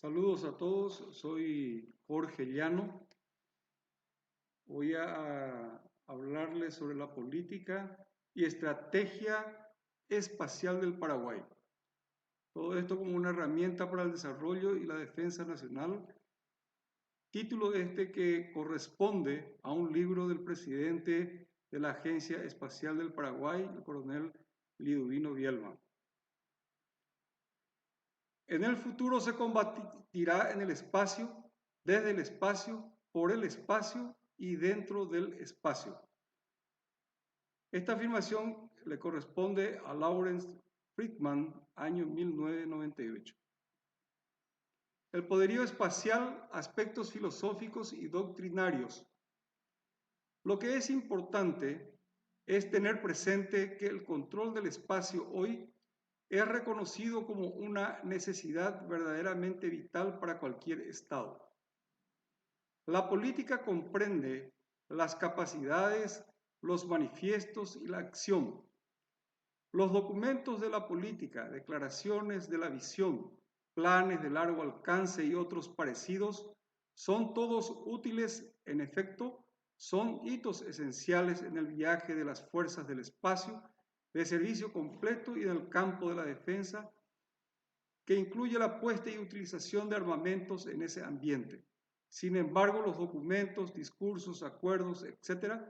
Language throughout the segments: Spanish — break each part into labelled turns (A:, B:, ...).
A: Saludos a todos, soy Jorge Llano. Voy a hablarles sobre la política y estrategia espacial del Paraguay. Todo esto como una herramienta para el desarrollo y la defensa nacional. Título que corresponde a un libro del presidente de la Agencia Espacial del Paraguay, el coronel Liduvino Bielma. En el futuro se combatirá en el espacio, desde el espacio, por el espacio y dentro del espacio. Esta afirmación le corresponde a Lawrence Friedman, año 1998. El poderío espacial, aspectos filosóficos y doctrinarios. Lo que es importante es tener presente que el control del espacio hoy es reconocido como una necesidad verdaderamente vital para cualquier Estado. La política comprende las capacidades, los manifiestos y la acción. Los documentos de la política, declaraciones de la visión, planes de largo alcance y otros parecidos, son todos útiles, en efecto, son hitos esenciales en el viaje de las fuerzas del espacio, de servicio completo y en el campo de la defensa, que incluye la puesta y utilización de armamentos en ese ambiente. Sin embargo, los documentos, discursos, acuerdos, etc.,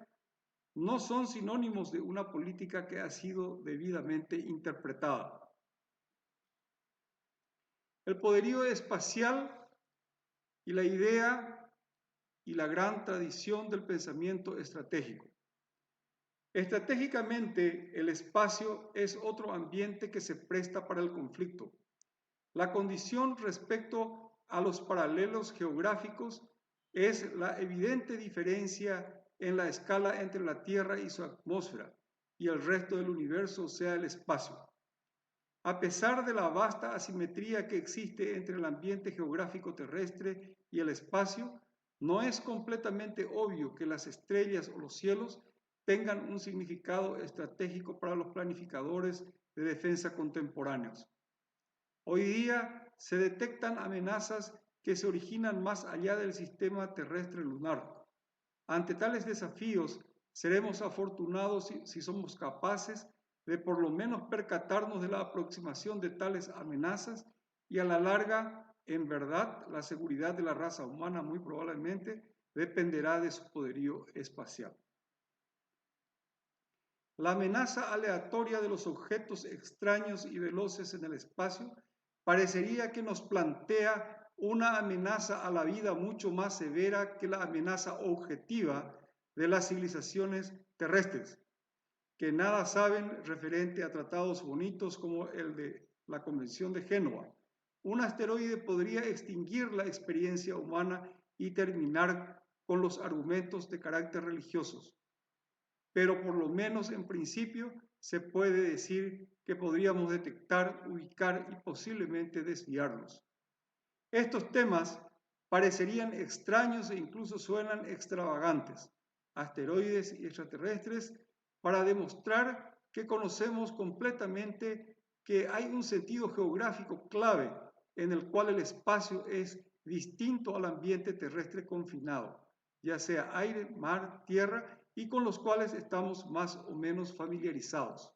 A: no son sinónimos de una política que ha sido debidamente interpretada. El poderío espacial y la idea y la gran tradición del pensamiento estratégico. Estratégicamente, el espacio es otro ambiente que se presta para el conflicto. La condición respecto a los paralelos geográficos es la evidente diferencia en la escala entre la Tierra y su atmósfera y el resto del universo, o sea, el espacio. A pesar de la vasta asimetría que existe entre el ambiente geográfico terrestre y el espacio, no es completamente obvio que las estrellas o los cielos tengan un significado estratégico para los planificadores de defensa contemporáneos. Hoy día se detectan amenazas que se originan más allá del sistema terrestre lunar. Ante tales desafíos, seremos afortunados si somos capaces de por lo menos percatarnos de la aproximación de tales amenazas y a la larga, en verdad, la seguridad de la raza humana muy probablemente dependerá de su poderío espacial. La amenaza aleatoria de los objetos extraños y veloces en el espacio parecería que nos plantea una amenaza a la vida mucho más severa que la amenaza objetiva de las civilizaciones terrestres, que nada saben referente a tratados bonitos como el de la Convención de Génova. Un asteroide podría extinguir la experiencia humana y terminar con los argumentos de carácter religiosos. Pero por lo menos en principio se puede decir que podríamos detectar, ubicar y posiblemente desviarlos. Estos temas parecerían extraños e incluso suenan extravagantes, asteroides y extraterrestres, para demostrar que conocemos completamente que hay un sentido geográfico clave en el cual el espacio es distinto al ambiente terrestre confinado, ya sea aire, mar, tierra, y con los cuales estamos más o menos familiarizados.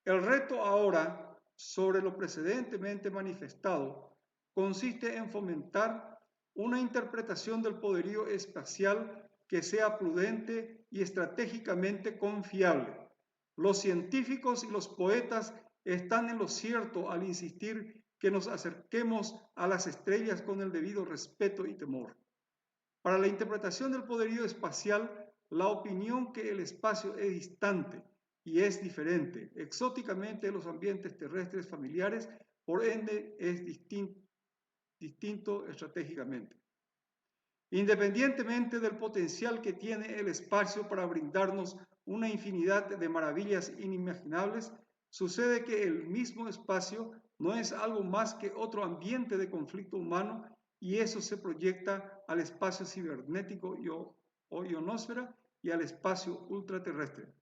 A: El reto ahora, sobre lo precedentemente manifestado, consiste en fomentar una interpretación del poderío espacial que sea prudente y estratégicamente confiable. Los científicos y los poetas están en lo cierto al insistir que nos acerquemos a las estrellas con el debido respeto y temor. Para la interpretación del poderío espacial, la opinión que el espacio es distante y es diferente, exóticamente de los ambientes terrestres familiares, por ende es distinto estratégicamente. Independientemente del potencial que tiene el espacio para brindarnos una infinidad de maravillas inimaginables, sucede que el mismo espacio no es algo más que otro ambiente de conflicto humano y eso se proyecta al espacio cibernético o ionosfera y al espacio ultraterrestre.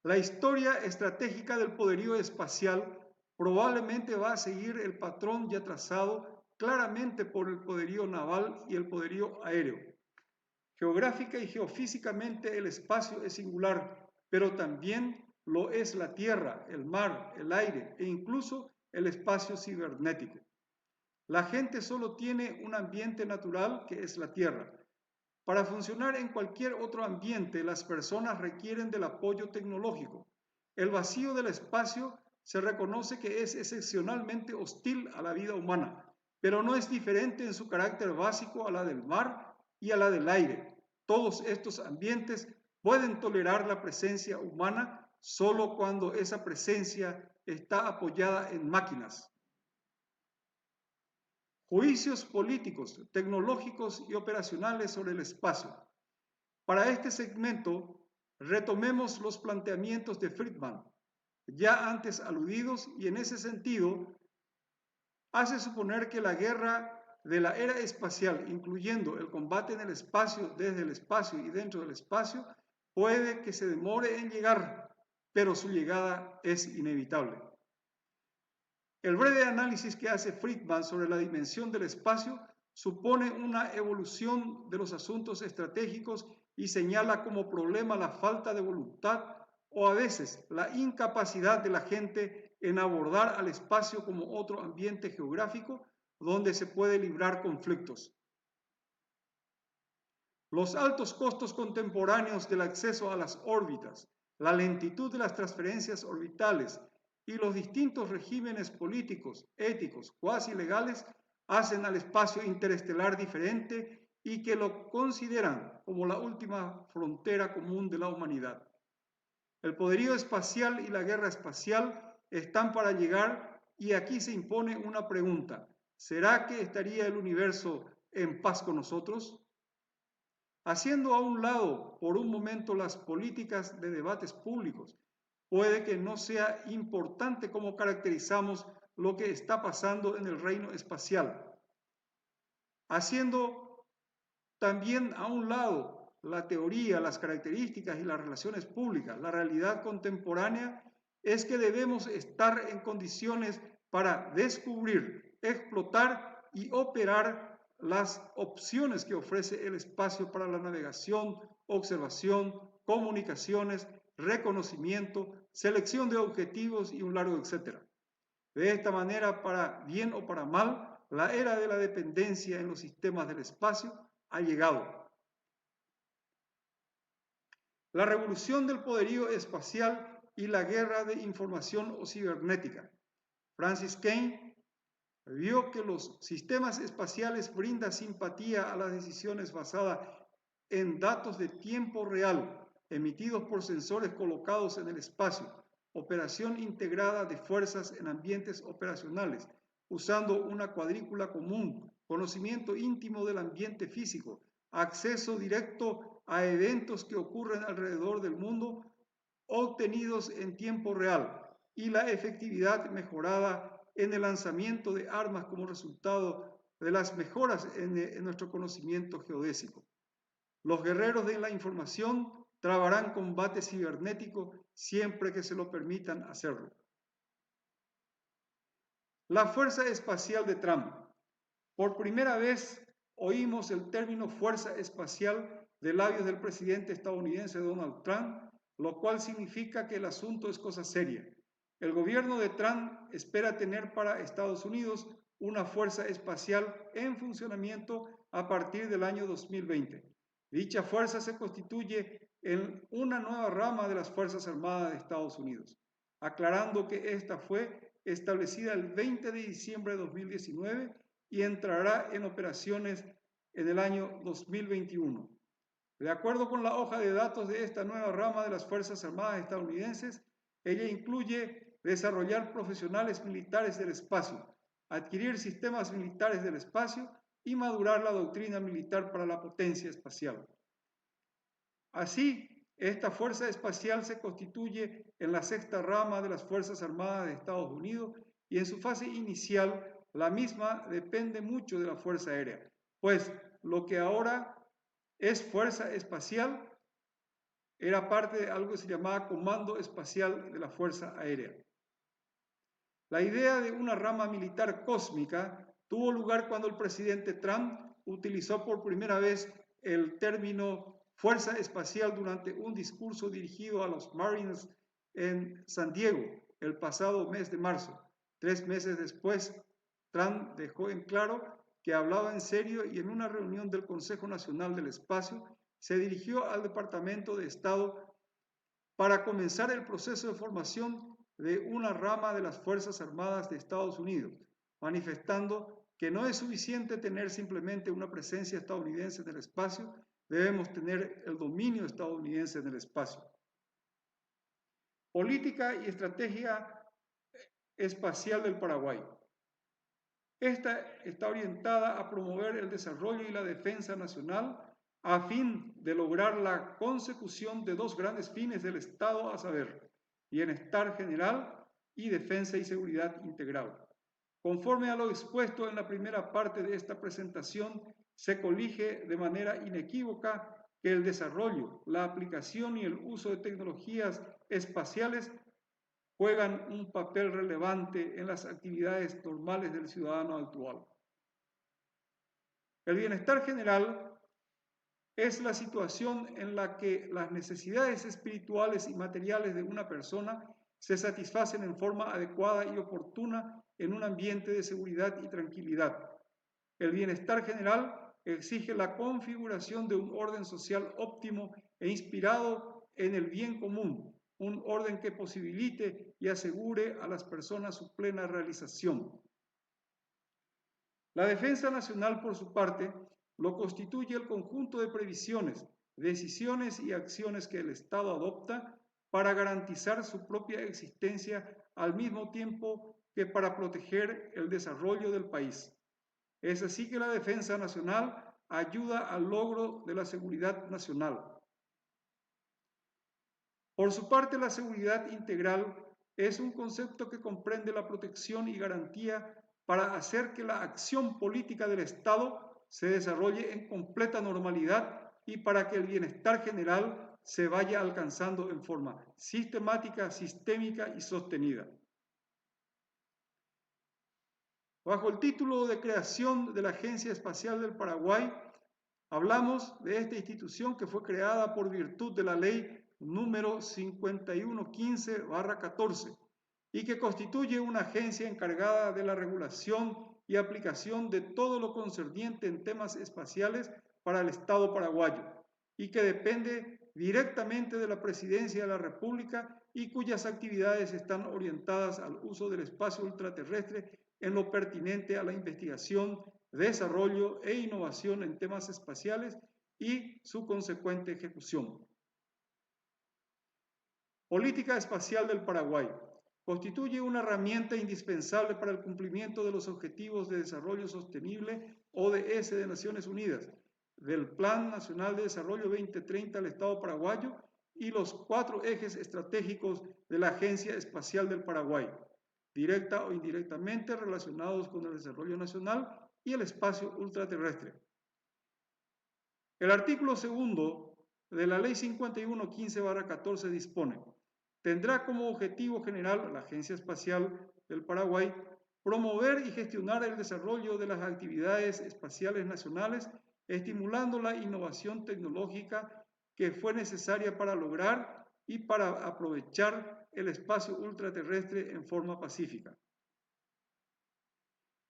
A: La historia estratégica del poderío espacial probablemente va a seguir el patrón ya trazado claramente por el poderío naval y el poderío aéreo. Geográfica y geofísicamente el espacio es singular, pero también lo es la tierra, el mar, el aire e incluso el espacio cibernético. La gente solo tiene un ambiente natural que es la tierra. Para funcionar en cualquier otro ambiente, las personas requieren del apoyo tecnológico. El vacío del espacio se reconoce que es excepcionalmente hostil a la vida humana, pero no es diferente en su carácter básico a la del mar y a la del aire. Todos estos ambientes pueden tolerar la presencia humana solo cuando esa presencia está apoyada en máquinas. Juicios políticos, tecnológicos y operacionales sobre el espacio. Para este segmento, retomemos los planteamientos de Friedman, ya antes aludidos, y en ese sentido, hace suponer que la guerra de la era espacial, incluyendo el combate en el espacio, desde el espacio y dentro del espacio, puede que se demore en llegar, pero su llegada es inevitable. El breve análisis que hace Friedman sobre la dimensión del espacio supone una evolución de los asuntos estratégicos y señala como problema la falta de voluntad o a veces la incapacidad de la gente en abordar al espacio como otro ambiente geográfico donde se puede librar conflictos. Los altos costos contemporáneos del acceso a las órbitas, la lentitud de las transferencias orbitales y los distintos regímenes políticos, éticos, cuasi legales hacen al espacio interestelar diferente y que lo consideran como la última frontera común de la humanidad. El poderío espacial y la guerra espacial están para llegar y aquí se impone una pregunta. ¿Será que estaría el universo en paz con nosotros? Haciendo a un lado por un momento las políticas de debates públicos, puede que no sea importante cómo caracterizamos lo que está pasando en el reino espacial. Haciendo también a un lado la teoría, las características y las relaciones públicas, la realidad contemporánea es que debemos estar en condiciones para descubrir, explotar y operar las opciones que ofrece el espacio para la navegación, observación, comunicaciones, reconocimiento, selección de objetivos y un largo etcétera. De esta manera, para bien o para mal, la era de la dependencia en los sistemas del espacio ha llegado. La revolución del poderío espacial y la guerra de información o cibernética. Francis Kane vio que los sistemas espaciales brindan simpatía a las decisiones basadas en datos de tiempo real emitidos por sensores colocados en el espacio, operación integrada de fuerzas en ambientes operacionales, usando una cuadrícula común, conocimiento íntimo del ambiente físico, acceso directo a eventos que ocurren alrededor del mundo obtenidos en tiempo real y la efectividad mejorada en el lanzamiento de armas como resultado de las mejoras en nuestro conocimiento geodésico. Los guerreros de la información trabarán combate cibernético siempre que se lo permitan hacerlo. La Fuerza Espacial de Trump. Por primera vez oímos el término fuerza espacial de labios del presidente estadounidense Donald Trump, lo cual significa que el asunto es cosa seria. El gobierno de Trump espera tener para Estados Unidos una fuerza espacial en funcionamiento a partir del año 2020. Dicha fuerza se constituye en una nueva rama de las Fuerzas Armadas de Estados Unidos, aclarando que esta fue establecida el 20 de diciembre de 2019 y entrará en operaciones en el año 2021. De acuerdo con la hoja de datos de esta nueva rama de las Fuerzas Armadas estadounidenses, ella incluye desarrollar profesionales militares del espacio, adquirir sistemas militares del espacio y madurar la doctrina militar para la potencia espacial. Así, esta fuerza espacial se constituye en la sexta rama de las Fuerzas Armadas de Estados Unidos y en su fase inicial la misma depende mucho de la Fuerza Aérea, pues lo que ahora es Fuerza Espacial era parte de algo que se llamaba Comando Espacial de la Fuerza Aérea. La idea de una rama militar cósmica tuvo lugar cuando el presidente Trump utilizó por primera vez el término fuerza espacial durante un discurso dirigido a los Marines en San Diego el pasado mes de marzo. 3 meses después, Trump dejó en claro que hablaba en serio y en una reunión del Consejo Nacional del Espacio se dirigió al Departamento de Estado para comenzar el proceso de formación de una rama de las Fuerzas Armadas de Estados Unidos, manifestando que no es suficiente tener simplemente una presencia estadounidense en el espacio, debemos tener el dominio estadounidense en el espacio. Política y estrategia espacial del Paraguay. Esta está orientada a promover el desarrollo y la defensa nacional a fin de lograr la consecución de dos grandes fines del Estado, a saber, bienestar general y defensa y seguridad integral. Conforme a lo expuesto en la primera parte de esta presentación, se colige de manera inequívoca que el desarrollo, la aplicación y el uso de tecnologías espaciales juegan un papel relevante en las actividades normales del ciudadano actual. El bienestar general es la situación en la que las necesidades espirituales y materiales de una persona se satisfacen en forma adecuada y oportuna en un ambiente de seguridad y tranquilidad. El bienestar general exige la configuración de un orden social óptimo e inspirado en el bien común, un orden que posibilite y asegure a las personas su plena realización. La defensa nacional, por su parte, lo constituye el conjunto de previsiones, decisiones y acciones que el Estado adopta para garantizar su propia existencia al mismo tiempo que para proteger el desarrollo del país. Es así que la defensa nacional ayuda al logro de la seguridad nacional. Por su parte, la seguridad integral es un concepto que comprende la protección y garantía para hacer que la acción política del Estado se desarrolle en completa normalidad y para que el bienestar general se vaya alcanzando en forma sistemática, sistémica y sostenida. Bajo el título de creación de la Agencia Espacial del Paraguay, hablamos de esta institución que fue creada por virtud de la ley número 5115/14 y que constituye una agencia encargada de la regulación y aplicación de todo lo concerniente en temas espaciales para el Estado paraguayo y que depende directamente de la Presidencia de la República y cuyas actividades están orientadas al uso del espacio ultraterrestre en lo pertinente a la investigación, desarrollo e innovación en temas espaciales y su consecuente ejecución. Política espacial del Paraguay. Constituye una herramienta indispensable para el cumplimiento de los Objetivos de Desarrollo Sostenible ODS de Naciones Unidas, del Plan Nacional de Desarrollo 2030 del Estado paraguayo y los 4 ejes estratégicos de la Agencia Espacial del Paraguay, directa o indirectamente relacionados con el desarrollo nacional y el espacio ultraterrestre. El artículo 2 de la Ley 5115/14 dispone: tendrá como objetivo general la Agencia Espacial del Paraguay promover y gestionar el desarrollo de las actividades espaciales nacionales, estimulando la innovación tecnológica que fue necesaria para lograr y para aprovechar el espacio ultraterrestre en forma pacífica.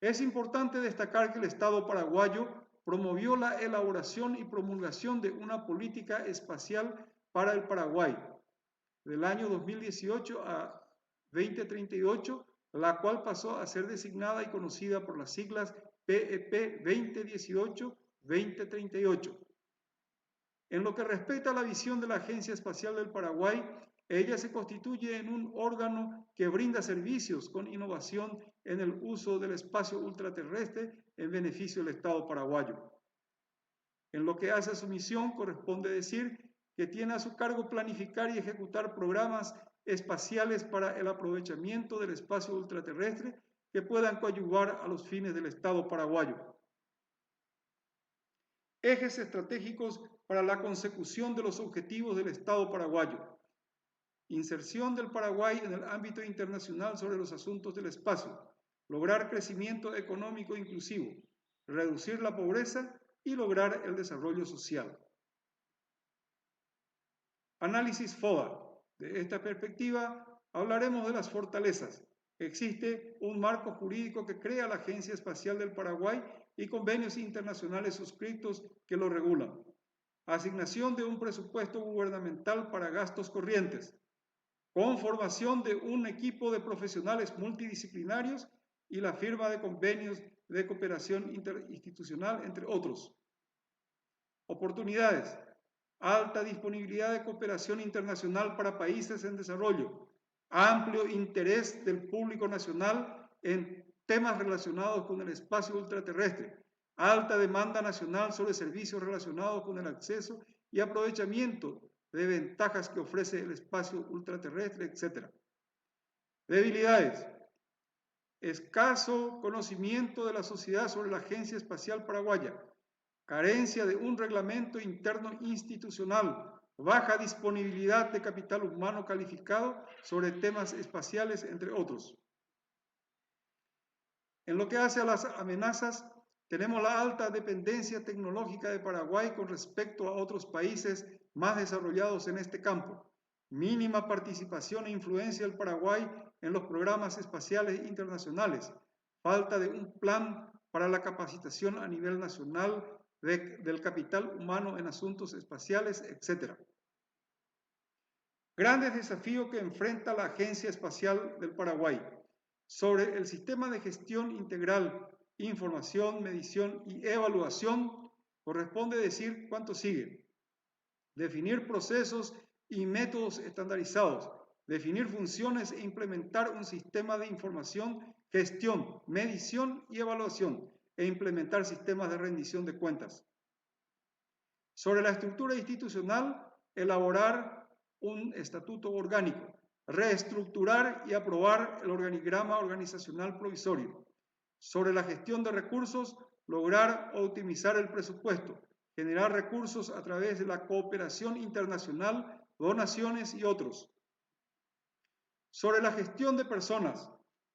A: Es importante destacar que el Estado paraguayo promovió la elaboración y promulgación de una política espacial para el Paraguay del año 2018 a 2038, la cual pasó a ser designada y conocida por las siglas PEP 2018-2038. En lo que respecta a la visión de la Agencia Espacial del Paraguay, ella se constituye en un órgano que brinda servicios con innovación en el uso del espacio ultraterrestre en beneficio del Estado paraguayo. En lo que hace a su misión, corresponde decir que tiene a su cargo planificar y ejecutar programas espaciales para el aprovechamiento del espacio ultraterrestre que puedan coadyuvar a los fines del Estado paraguayo. Ejes estratégicos para la consecución de los objetivos del Estado paraguayo. inserción del Paraguay en el ámbito internacional sobre los asuntos del espacio, lograr crecimiento económico inclusivo, reducir la pobreza y lograr el desarrollo social. Análisis FODA. De esta perspectiva, hablaremos de las fortalezas. Existe un marco jurídico que crea la Agencia Espacial del Paraguay y convenios internacionales suscritos que lo regulan. Asignación de un presupuesto gubernamental para gastos corrientes. Conformación de un equipo de profesionales multidisciplinarios y la firma de convenios de cooperación interinstitucional, entre otros. Oportunidades. Alta disponibilidad de cooperación internacional para países en desarrollo. Amplio interés del público nacional en temas relacionados con el espacio ultraterrestre. Alta demanda nacional sobre servicios relacionados con el acceso y aprovechamiento de ventajas que ofrece el espacio ultraterrestre, etc. Debilidades. Escaso conocimiento de la sociedad sobre la Agencia Espacial Paraguaya. Carencia de un reglamento interno institucional. Baja disponibilidad de capital humano calificado sobre temas espaciales, entre otros. En lo que hace a las amenazas, tenemos la alta dependencia tecnológica de Paraguay con respecto a otros países más desarrollados en este campo. Mínima participación e influencia del Paraguay en los programas espaciales internacionales. Falta de un plan para la capacitación a nivel nacional del capital humano en asuntos espaciales, etc. Grandes desafíos que enfrenta la Agencia Espacial del Paraguay. Sobre el sistema de gestión integral, información, medición y evaluación, corresponde decir cuánto sigue. Definir procesos y métodos estandarizados, definir funciones e implementar un sistema de información, gestión, medición y evaluación, e implementar sistemas de rendición de cuentas. Sobre la estructura institucional, elaborar un estatuto orgánico, reestructurar y aprobar el organigrama organizacional provisorio. Sobre la gestión de recursos, lograr optimizar el presupuesto, generar recursos a través de la cooperación internacional, donaciones y otros. Sobre la gestión de personas,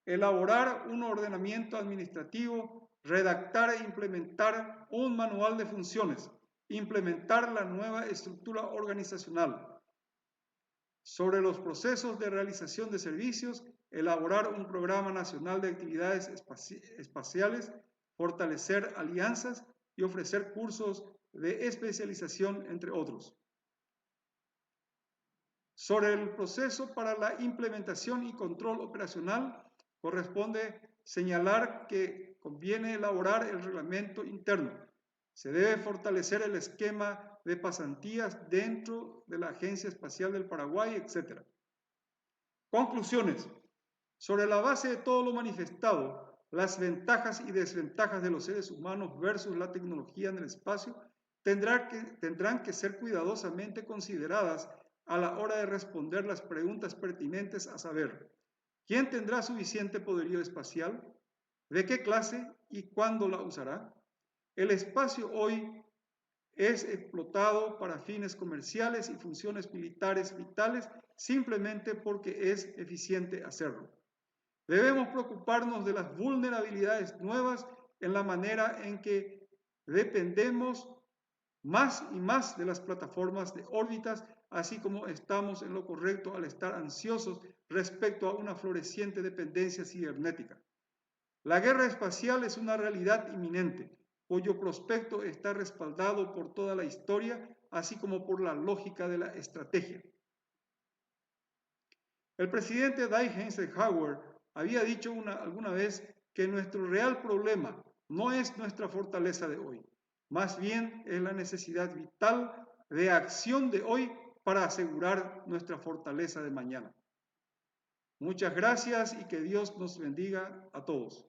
A: elaborar un ordenamiento administrativo, redactar e implementar un manual de funciones, implementar la nueva estructura organizacional. Sobre los procesos de realización de servicios, elaborar un programa nacional de actividades espaciales, fortalecer alianzas y ofrecer cursos de especialización, entre otros. Sobre el proceso para la implementación y control operacional, corresponde señalar que conviene elaborar el reglamento interno. Se debe fortalecer el esquema de pasantías dentro de la Agencia Espacial del Paraguay, etc. Conclusiones. Sobre la base de todo lo manifestado, las ventajas y desventajas de los seres humanos versus la tecnología en el espacio tendrán que ser cuidadosamente consideradas a la hora de responder las preguntas pertinentes, a saber, ¿quién tendrá suficiente poderío espacial? ¿De qué clase y cuándo la usará? El espacio hoy es explotado para fines comerciales y funciones militares vitales simplemente porque es eficiente hacerlo. Debemos preocuparnos de las vulnerabilidades nuevas en la manera en que dependemos más y más de las plataformas de órbitas, así como estamos en lo correcto al estar ansiosos respecto a una floreciente dependencia cibernética. La guerra espacial es una realidad inminente, cuyo prospecto está respaldado por toda la historia, así como por la lógica de la estrategia. El presidente Dwight Eisenhower había dicho alguna vez que nuestro real problema no es nuestra fortaleza de hoy, más bien es la necesidad vital de acción de hoy para asegurar nuestra fortaleza de mañana. Muchas gracias y que Dios nos bendiga a todos.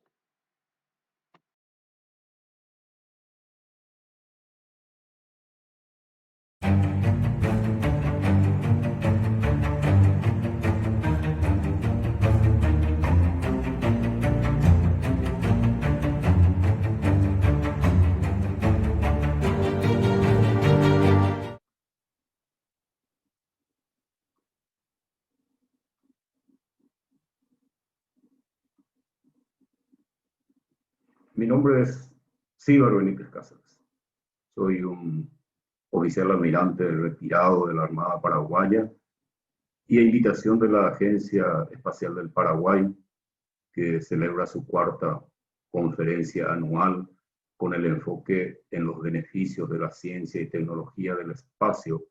B: Mi nombre es Cíbaro Benítez Cáceres. Soy un oficial almirante retirado de la Armada Paraguaya y a invitación de la Agencia Espacial del Paraguay, que celebra su cuarta conferencia anual con el enfoque en los beneficios de la ciencia y tecnología del espacio,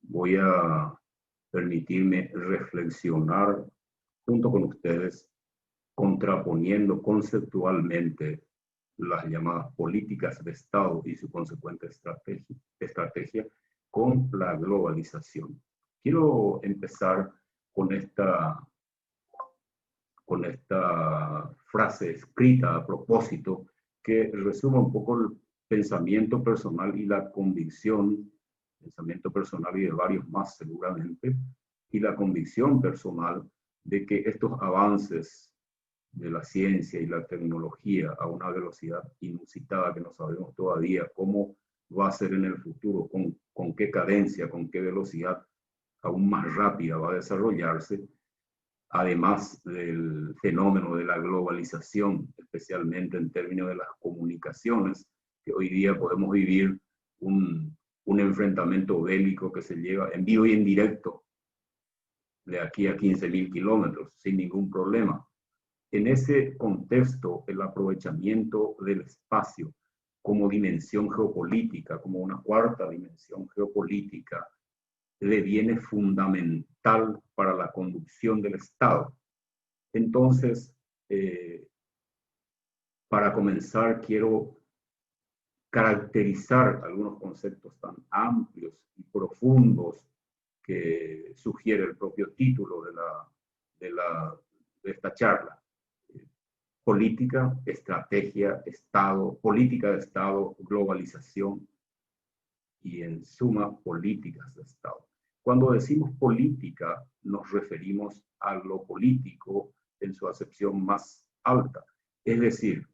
B: voy a permitirme reflexionar junto con ustedes, contraponiendo conceptualmente las llamadas políticas de Estado y su consecuente estrategia con la globalización. Quiero empezar con esta frase escrita a propósito que resume un poco el pensamiento personal y la convicción, pensamiento personal y de varios más seguramente, y la convicción personal de que estos avances de la ciencia y la tecnología a una velocidad inusitada que no sabemos todavía cómo va a ser en el futuro, con qué cadencia, con qué velocidad aún más rápida va a desarrollarse, además del fenómeno de la globalización, especialmente en términos de las comunicaciones, que hoy día podemos vivir un enfrentamiento bélico que se lleva en vivo y en directo de aquí a 15.000 kilómetros, sin ningún problema. En ese contexto, el aprovechamiento del espacio como dimensión geopolítica, como una cuarta dimensión geopolítica, deviene fundamental para la conducción del Estado. Entonces, para comenzar, quiero caracterizar algunos conceptos tan amplios y profundos que sugiere el propio título de esta charla. Política, estrategia, Estado, política de Estado, globalización y en suma políticas de Estado. Cuando decimos política nos referimos a lo político en su acepción más alta, es decir,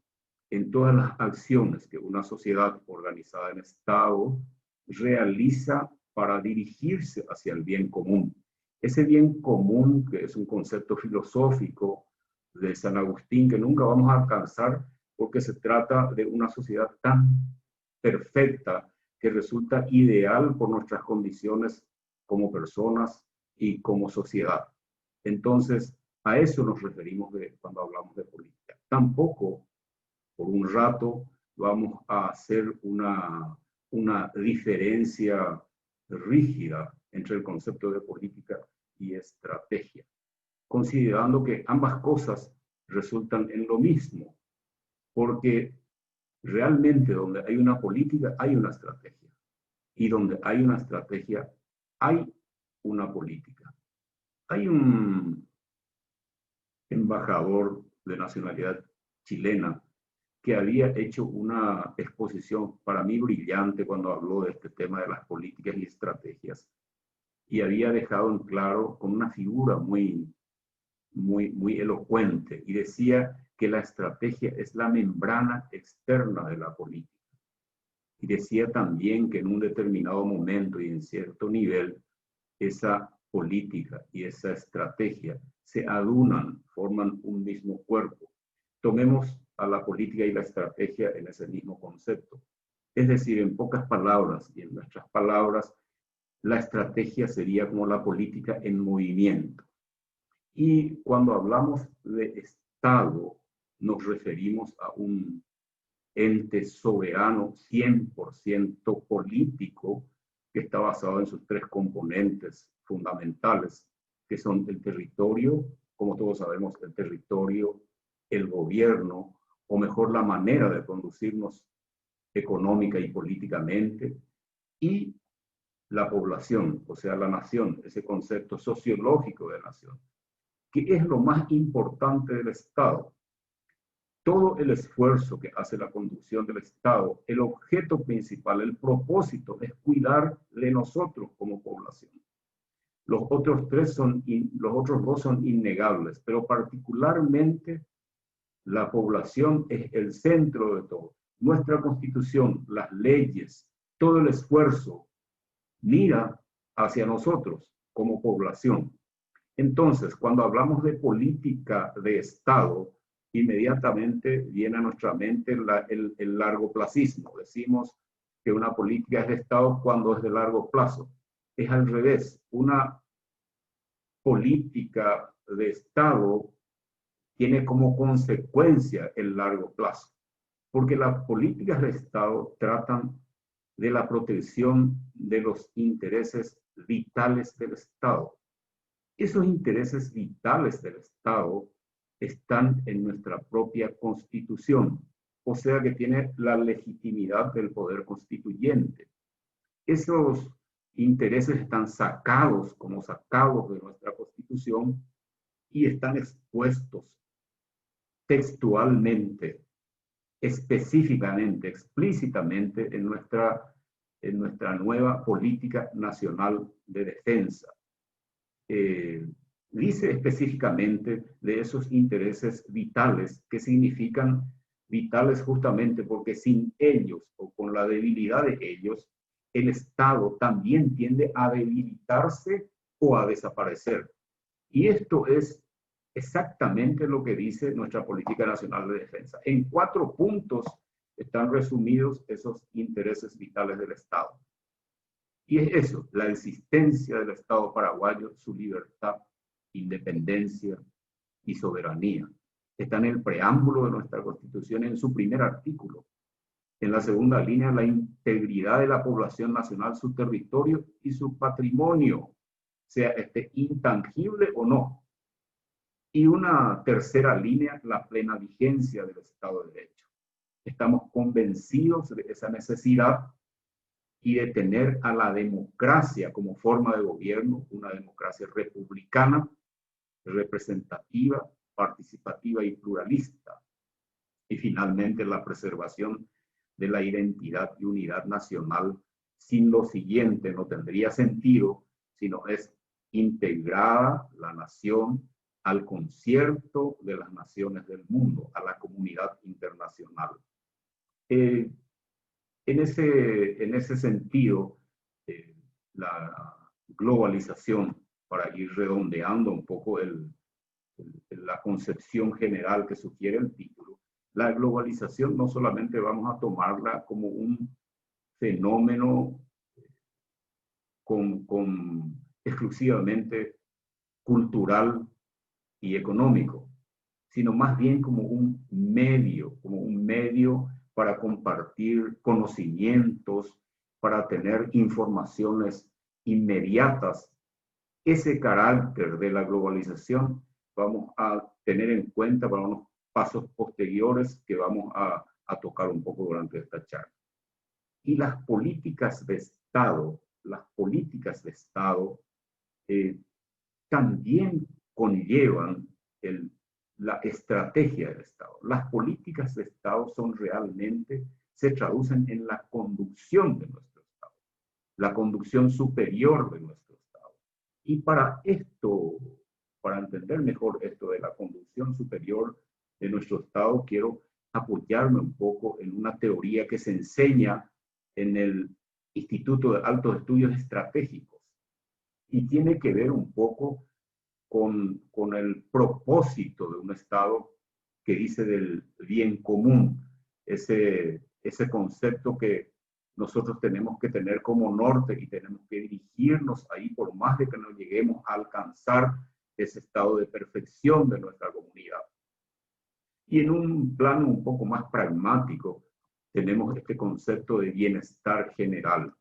B: en todas las acciones que una sociedad organizada en Estado realiza para dirigirse hacia el bien común. Ese bien común, que es un concepto filosófico de San Agustín que nunca vamos a alcanzar porque se trata de una sociedad tan perfecta que resulta ideal por nuestras condiciones como personas y como sociedad. Entonces, a eso nos referimos cuando hablamos de política. Tampoco, por un rato, vamos a hacer una diferencia rígida entre el concepto de política y estrategia, considerando que ambas cosas resultan en lo mismo, porque realmente donde hay una política hay una estrategia, y donde hay una estrategia hay una política. Hay un embajador de nacionalidad chilena que había hecho una exposición para mí brillante cuando habló de este tema de las políticas y estrategias, y había dejado en claro con una figura muy elocuente, y decía que la estrategia es la membrana externa de la política. Y decía también que en un determinado momento y en cierto nivel, esa política y esa estrategia se adunan, forman un mismo cuerpo. Tomemos a la política y la estrategia en ese mismo concepto. Es decir, en pocas palabras y en nuestras palabras, la estrategia sería como la política en movimiento. Y cuando hablamos de Estado, nos referimos a un ente soberano 100% político que está basado en sus tres componentes fundamentales, que son el territorio, como todos sabemos, el territorio, el gobierno, o mejor la manera de conducirnos económica y políticamente, y la población, o sea, la nación, ese concepto sociológico de nación, que es lo más importante del Estado. Todo el esfuerzo que hace la conducción del Estado, el objeto principal, el propósito es cuidar de nosotros como población. Los otros dos son innegables, pero particularmente la población es el centro de todo. Nuestra Constitución, las leyes, todo el esfuerzo mira hacia nosotros como población. Entonces, cuando hablamos de política de Estado, inmediatamente viene a nuestra mente el largoplacismo. Decimos que una política es de Estado cuando es de largo plazo. Es al revés. Una política de Estado tiene como consecuencia el largo plazo, porque las políticas de Estado tratan de la protección de los intereses vitales del Estado. Esos intereses vitales del Estado están en nuestra propia Constitución, o sea que tiene la legitimidad del poder constituyente. Esos intereses están sacados de nuestra Constitución y están expuestos textualmente, específicamente, explícitamente en nuestra nueva política nacional de defensa. Dice específicamente de esos intereses vitales, que significan vitales justamente porque sin ellos o con la debilidad de ellos, el Estado también tiende a debilitarse o a desaparecer. Y esto es exactamente lo que dice nuestra política nacional de defensa. En 4 puntos están resumidos esos intereses vitales del Estado. Y es eso, la existencia del Estado paraguayo, su libertad, independencia y soberanía. Está en el preámbulo de nuestra Constitución, en su primer artículo. En la segunda línea, la integridad de la población nacional, su territorio y su patrimonio, sea intangible o no. Y una tercera línea, la plena vigencia del Estado de Derecho. Estamos convencidos de esa necesidad y de tener a la democracia como forma de gobierno, una democracia republicana, representativa, participativa y pluralista. Y finalmente la preservación de la identidad y unidad nacional. Sin lo siguiente no tendría sentido, sino es integrada la nación al concierto de las naciones del mundo, a la comunidad internacional. En ese sentido, la globalización, para ir redondeando un poco la concepción general que sugiere el título, la globalización no solamente vamos a tomarla como un fenómeno exclusivamente cultural y económico, sino más bien como un medio para compartir conocimientos, para tener informaciones inmediatas. Ese carácter de la globalización vamos a tener en cuenta para unos pasos posteriores que vamos a tocar un poco durante esta charla. Y las políticas de Estado también conllevan la estrategia del Estado. Las políticas de Estado se traducen en la conducción de nuestro Estado, la conducción superior de nuestro Estado. Y para entender mejor esto de la conducción superior de nuestro Estado, quiero apoyarme un poco en una teoría que se enseña en el Instituto de Altos Estudios Estratégicos y tiene que ver un poco con el propósito de un Estado que dice del bien común, ese concepto que nosotros tenemos que tener como norte y tenemos que dirigirnos ahí por más de que no lleguemos a alcanzar ese estado de perfección de nuestra comunidad. Y en un plano un poco más pragmático, tenemos este concepto de bienestar general.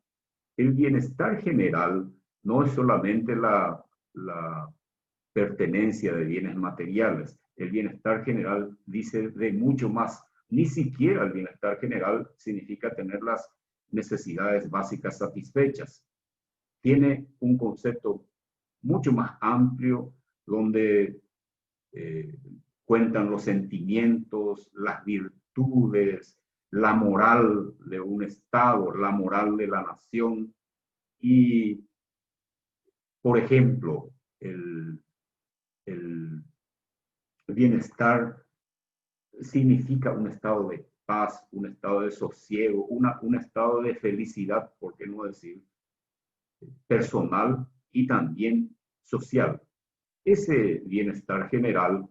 B: El bienestar general no es solamente la pertenencia de bienes materiales. El bienestar general dice de mucho más. Ni siquiera el bienestar general significa tener las necesidades básicas satisfechas. Tiene un concepto mucho más amplio donde cuentan los sentimientos, las virtudes, la moral de un Estado, la moral de la nación. Y, por ejemplo, el bienestar significa un estado de paz, un estado de sosiego, un estado de felicidad, por qué no decir, personal y también social. Ese bienestar general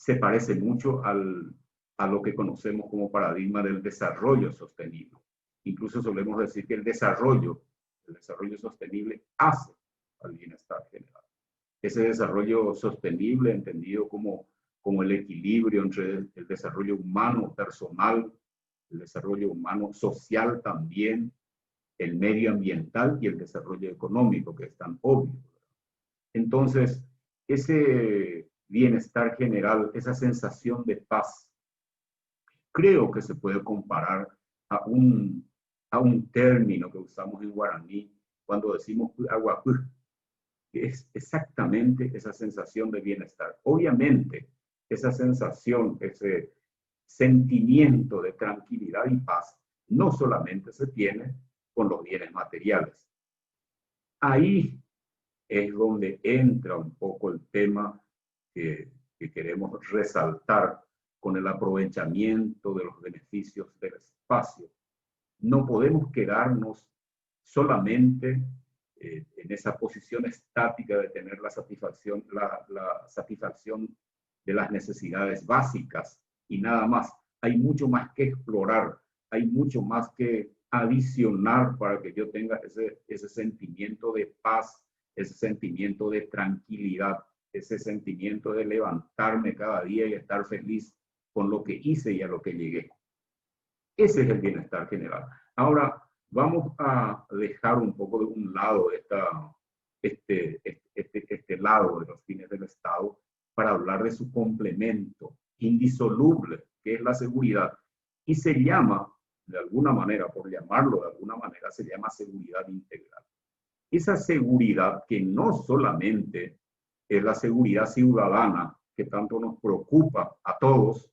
B: se parece mucho a lo que conocemos como paradigma del desarrollo sostenible. Incluso solemos decir que el desarrollo sostenible hace al bienestar general. Ese desarrollo sostenible, entendido como el equilibrio entre el desarrollo humano personal, el desarrollo humano social también, el medioambiental y el desarrollo económico, que es tan obvio. Entonces, ese bienestar general, esa sensación de paz, creo que se puede comparar a un término que usamos en guaraní cuando decimos aguapú, que es exactamente esa sensación de bienestar. Obviamente, esa sensación, ese sentimiento de tranquilidad y paz, no solamente se tiene con los bienes materiales. Ahí es donde entra un poco el tema que queremos resaltar con el aprovechamiento de los beneficios del espacio. No podemos quedarnos solamente en esa posición estática de tener la satisfacción de las necesidades básicas y nada más. Hay mucho más que explorar, hay mucho más que adicionar para que yo tenga ese sentimiento de paz, ese sentimiento de tranquilidad, ese sentimiento de levantarme cada día y estar feliz con lo que hice y a lo que llegué. Ese es el bienestar general. Ahora vamos a dejar un poco de un lado este lado de los fines del Estado para hablar de su complemento indisoluble, que es la seguridad. Y se llama, de alguna manera, por llamarlo de alguna manera, se llama seguridad integral. Esa seguridad que no solamente es la seguridad ciudadana que tanto nos preocupa a todos,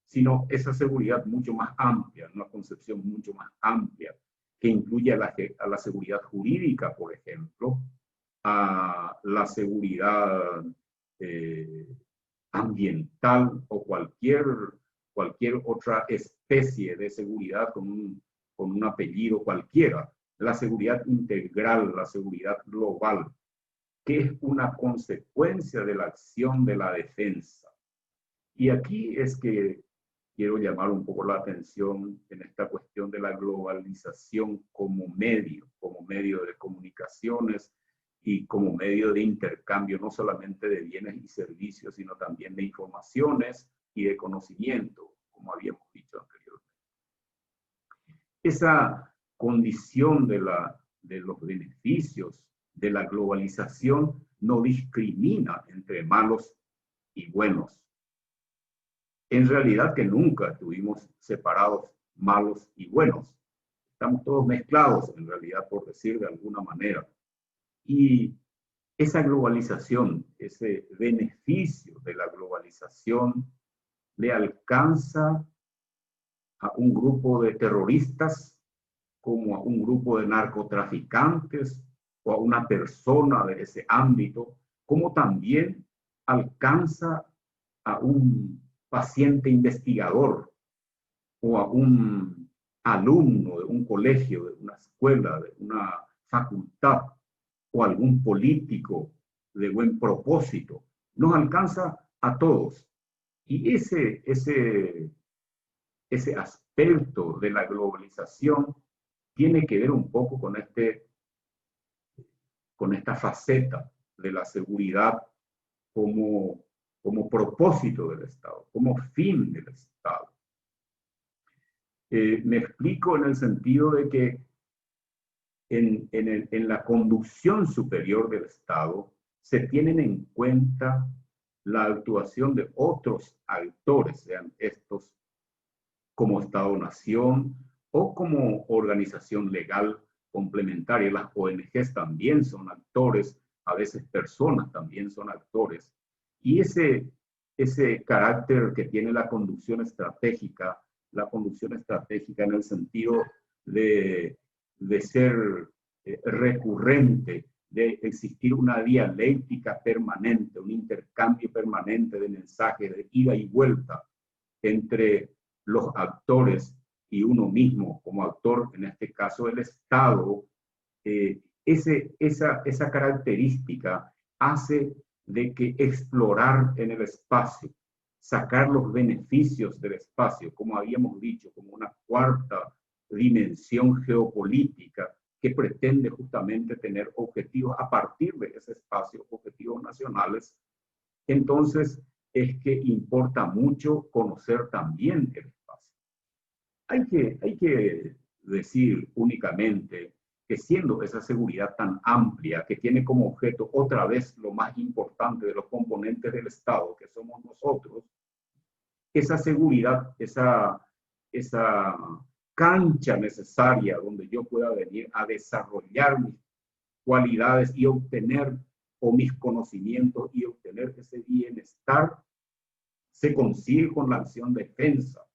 B: sino esa seguridad mucho más amplia, una concepción mucho más amplia, que incluye a la seguridad jurídica, por ejemplo, a la seguridad ambiental o cualquier otra especie de seguridad con un apellido cualquiera. La seguridad integral, la seguridad global, que es una consecuencia de la acción de la defensa. Y aquí es que quiero llamar un poco la atención en esta cuestión de la globalización como medio de comunicaciones y como medio de intercambio, no solamente de bienes y servicios, sino también de informaciones y de conocimiento, como habíamos dicho anteriormente. Esa condición de los beneficios de la globalización no discrimina entre malos y buenos. En realidad que nunca estuvimos separados malos y buenos. Estamos todos mezclados, en realidad, por decir de alguna manera. Y esa globalización, ese beneficio de la globalización, le alcanza a un grupo de terroristas, como a un grupo de narcotraficantes o a una persona de ese ámbito, como también alcanza a un paciente investigador o a un alumno de un colegio, de una escuela, de una facultad o algún político de buen propósito. Nos alcanza a todos. Y ese aspecto de la globalización tiene que ver un poco con esta faceta de la seguridad como propósito del Estado, como fin del Estado. Me explico en el sentido de que en la conducción superior del Estado se tienen en cuenta la actuación de otros actores, sean estos como Estado-nación o como organización legal complementaria. Las ONGs también son actores, a veces personas también son actores. Y ese carácter que tiene la conducción estratégica en el sentido de ser recurrente, de existir una dialéctica permanente, un intercambio permanente de mensajes de ida y vuelta entre los actores y uno mismo como actor, en este caso el Estado, esa característica hace de que explorar en el espacio, sacar los beneficios del espacio, como habíamos dicho, como una cuarta dimensión geopolítica que pretende justamente tener objetivos a partir de ese espacio, objetivos nacionales, entonces es que importa mucho conocer también el espacio. Hay que decir únicamente que siendo esa seguridad tan amplia, que tiene como objeto otra vez lo más importante de los componentes del Estado, que somos nosotros, esa seguridad, esa cancha necesaria donde yo pueda venir a desarrollar mis cualidades y obtener, o mis conocimientos y obtener ese bienestar, se consigue con la acción defensa.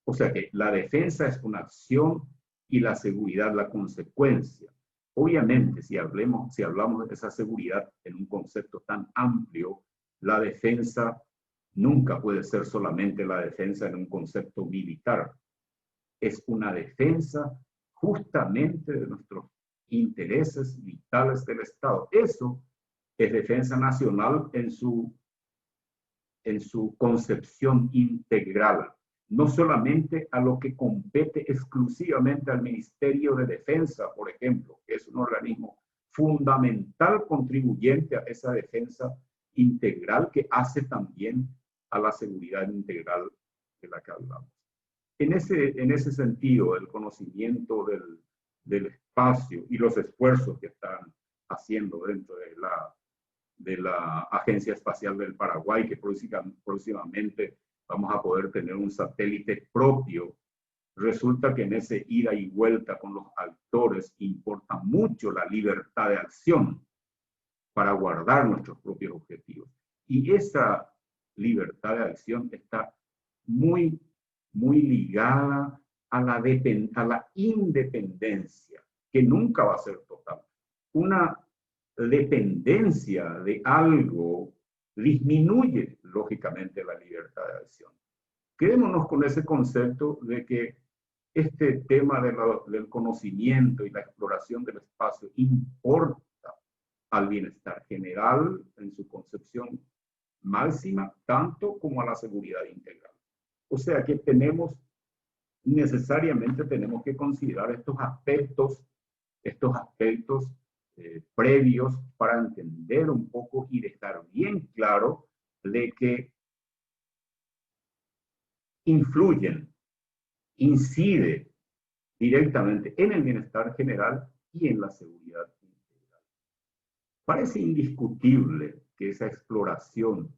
B: O sea que la defensa es una acción y la seguridad la consecuencia. Obviamente, si hablamos de esa seguridad en un concepto tan amplio, la defensa nunca puede ser solamente la defensa en un concepto militar. Es una defensa justamente de nuestros intereses vitales del Estado. Eso es defensa nacional en su concepción integral, no solamente a lo que compete exclusivamente al Ministerio de Defensa, por ejemplo, que es un organismo fundamental contribuyente a esa defensa integral que hace también a la seguridad integral de la que hablamos. En ese sentido, el conocimiento del espacio y los esfuerzos que están haciendo dentro de la Agencia Espacial del Paraguay, que próximamente vamos a poder tener un satélite propio, resulta que en ese ida y vuelta con los actores importa mucho la libertad de acción para guardar nuestros propios objetivos. Y esa libertad de acción está muy ligada a la independencia, que nunca va a ser total. Una dependencia de algo disminuye, lógicamente, la libertad de acción. Quedémonos con ese concepto de que este tema del conocimiento y la exploración del espacio importa al bienestar general en su concepción máxima, tanto como a la seguridad integral. O sea que necesariamente tenemos que considerar estos aspectos previos para entender un poco y dejar bien claro de que incide directamente en el bienestar general y en la seguridad integral. Parece indiscutible que esa exploración,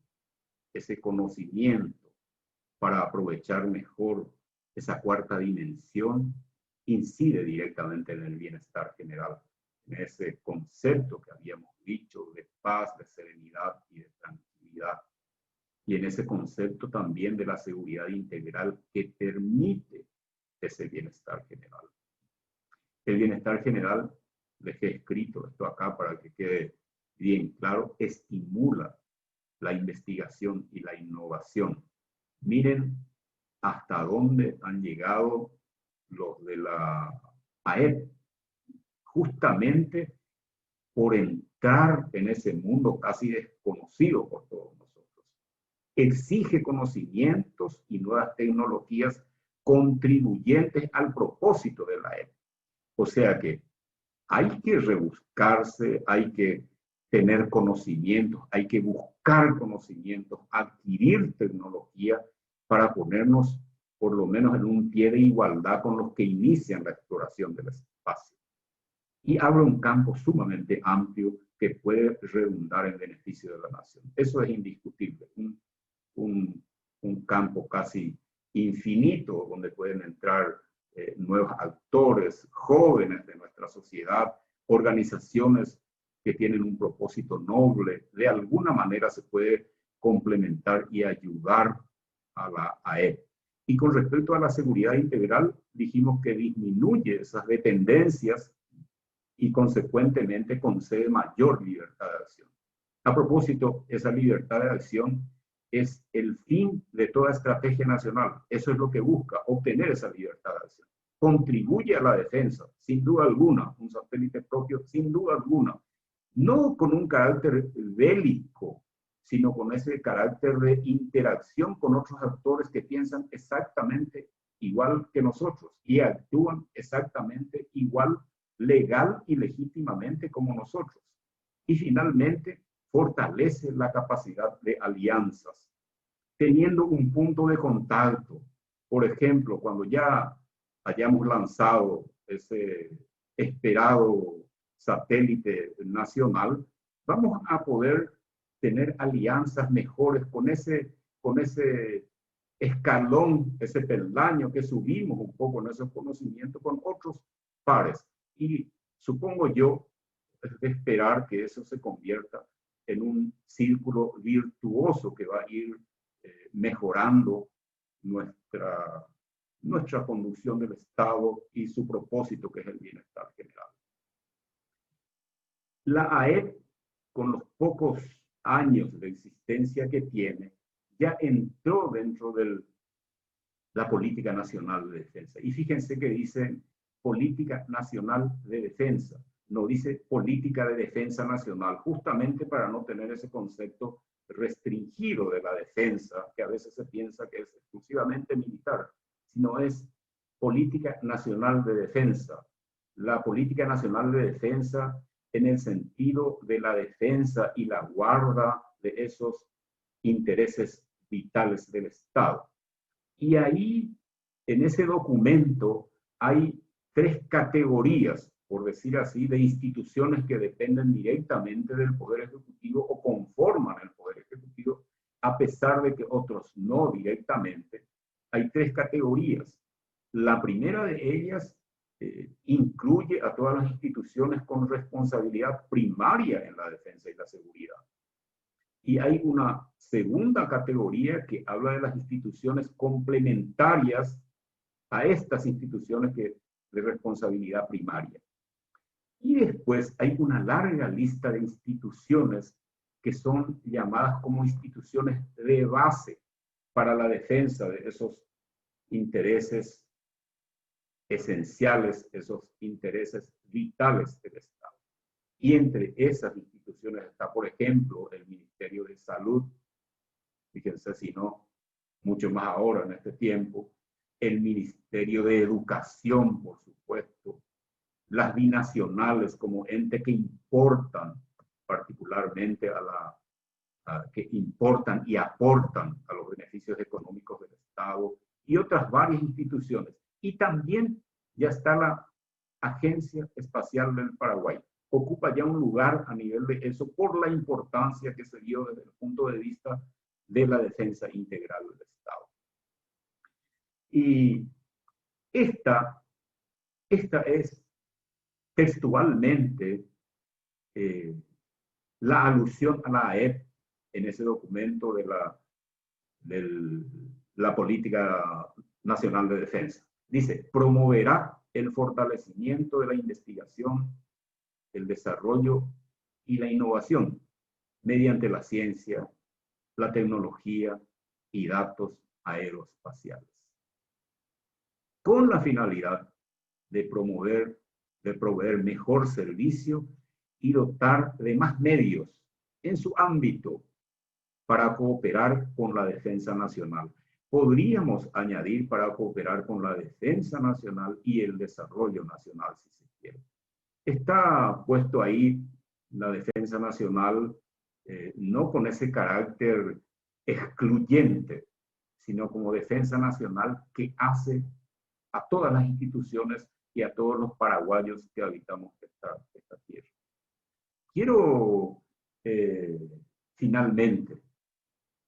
B: ese conocimiento para aprovechar mejor esa cuarta dimensión, incide directamente en el bienestar general, en ese concepto que habíamos dicho de paz, de serenidad y de tranquilidad, y en ese concepto también de la seguridad integral que permite ese bienestar general. El bienestar general, dejé escrito esto acá para que quede bien claro, estimula la investigación y la innovación. Miren hasta dónde han llegado los de la AEP, justamente por entrar en ese mundo casi desconocido por todos nosotros. Exige conocimientos y nuevas tecnologías contribuyentes al propósito de la AEP. O sea que hay que rebuscarse, hay que tener conocimientos, hay que buscar conocimientos, adquirir tecnología para ponernos por lo menos en un pie de igualdad con los que inician la exploración del espacio. Y abre un campo sumamente amplio que puede redundar en beneficio de la nación. Eso es indiscutible. Un campo casi infinito donde pueden entrar nuevos actores, jóvenes de nuestra sociedad, organizaciones que tienen un propósito noble. De alguna manera se puede complementar y ayudar a la AEP. Y con respecto a la seguridad integral, dijimos que disminuye esas dependencias y consecuentemente concede mayor libertad de acción. A propósito, esa libertad de acción es el fin de toda estrategia nacional. Eso es lo que busca, obtener esa libertad de acción. Contribuye a la defensa, sin duda alguna, un satélite propio, sin duda alguna. No con un carácter bélico, sino con ese carácter de interacción con otros actores que piensan exactamente igual que nosotros y actúan exactamente igual, legal y legítimamente como nosotros. Y finalmente, fortalece la capacidad de alianzas, teniendo un punto de contacto. Por ejemplo, cuando ya hayamos lanzado ese esperado satélite nacional, vamos a poder tener alianzas mejores con ese escalón, ese peldaño que subimos un poco en esos conocimientos con otros pares. Y supongo yo, es de esperar que eso se convierta en un círculo virtuoso que va a ir mejorando nuestra conducción del Estado y su propósito, que es el bienestar general. La AEP, con los pocos años de existencia que tiene, ya entró dentro de la Política Nacional de Defensa. Y fíjense que dice Política Nacional de Defensa, no dice Política de Defensa Nacional, justamente para no tener ese concepto restringido de la defensa, que a veces se piensa que es exclusivamente militar, sino es Política Nacional de Defensa. La Política Nacional de Defensa en el sentido de la defensa y la guarda de esos intereses vitales del Estado. Y ahí, en ese documento, hay 3 categorías, por decir así, de instituciones que dependen directamente del Poder Ejecutivo o conforman el Poder Ejecutivo, a pesar de que otros no directamente. Hay 3 categorías. La primera de ellas incluye a todas las instituciones con responsabilidad primaria en la defensa y la seguridad. Y hay una segunda categoría que habla de las instituciones complementarias a estas instituciones de responsabilidad primaria. Y después hay una larga lista de instituciones que son llamadas como instituciones de base para la defensa de esos intereses esenciales, esos intereses vitales del Estado. Y entre esas instituciones está, por ejemplo, el Ministerio de Salud, fíjense si no, mucho más ahora en este tiempo, el Ministerio de Educación, por supuesto, las binacionales como entes que importan particularmente que importan y aportan a los beneficios económicos del Estado y otras varias instituciones. Y también ya está la Agencia Espacial del Paraguay. Ocupa ya un lugar a nivel de eso por la importancia que se dio desde el punto de vista de la defensa integral del Estado. Y esta es textualmente la alusión a la AEP en ese documento de la Política Nacional de Defensa. Dice, promoverá el fortalecimiento de la investigación, el desarrollo y la innovación mediante la ciencia, la tecnología y datos aeroespaciales, con la finalidad de proveer mejor servicio y dotar de más medios en su ámbito para cooperar con la defensa nacional. Podríamos añadir para cooperar con la defensa nacional y el desarrollo nacional, si se quiere. Está puesto ahí la defensa nacional, no con ese carácter excluyente, sino como defensa nacional que hace a todas las instituciones y a todos los paraguayos que habitamos esta tierra. Finalmente,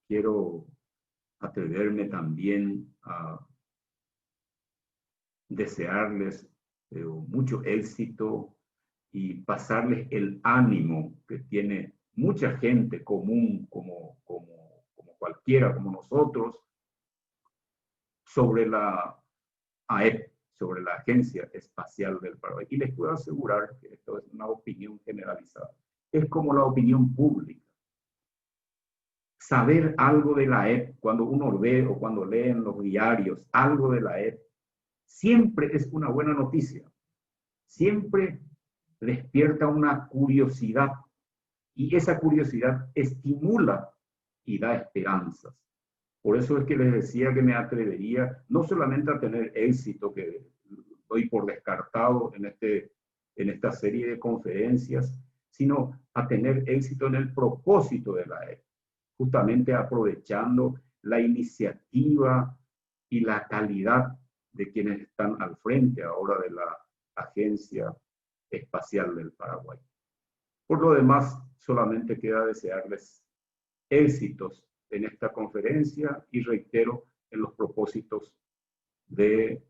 B: quiero atreverme también a desearles mucho éxito y pasarles el ánimo que tiene mucha gente común como cualquiera, como nosotros, sobre la AEP, sobre la Agencia Espacial del Paraguay. Y les puedo asegurar que esto es una opinión generalizada. Es como la opinión pública. Saber algo de la AEP, cuando uno ve o cuando lee en los diarios algo de la AEP, siempre es una buena noticia. Siempre despierta una curiosidad y esa curiosidad estimula y da esperanzas. Por eso es que les decía que me atrevería no solamente a tener éxito, que doy por descartado en esta serie de conferencias, sino a tener éxito en el propósito de la ECO, justamente aprovechando la iniciativa y la calidad de quienes están al frente ahora de la Agencia Espacial del Paraguay. Por lo demás, solamente queda desearles éxitos en esta conferencia y reitero en los propósitos de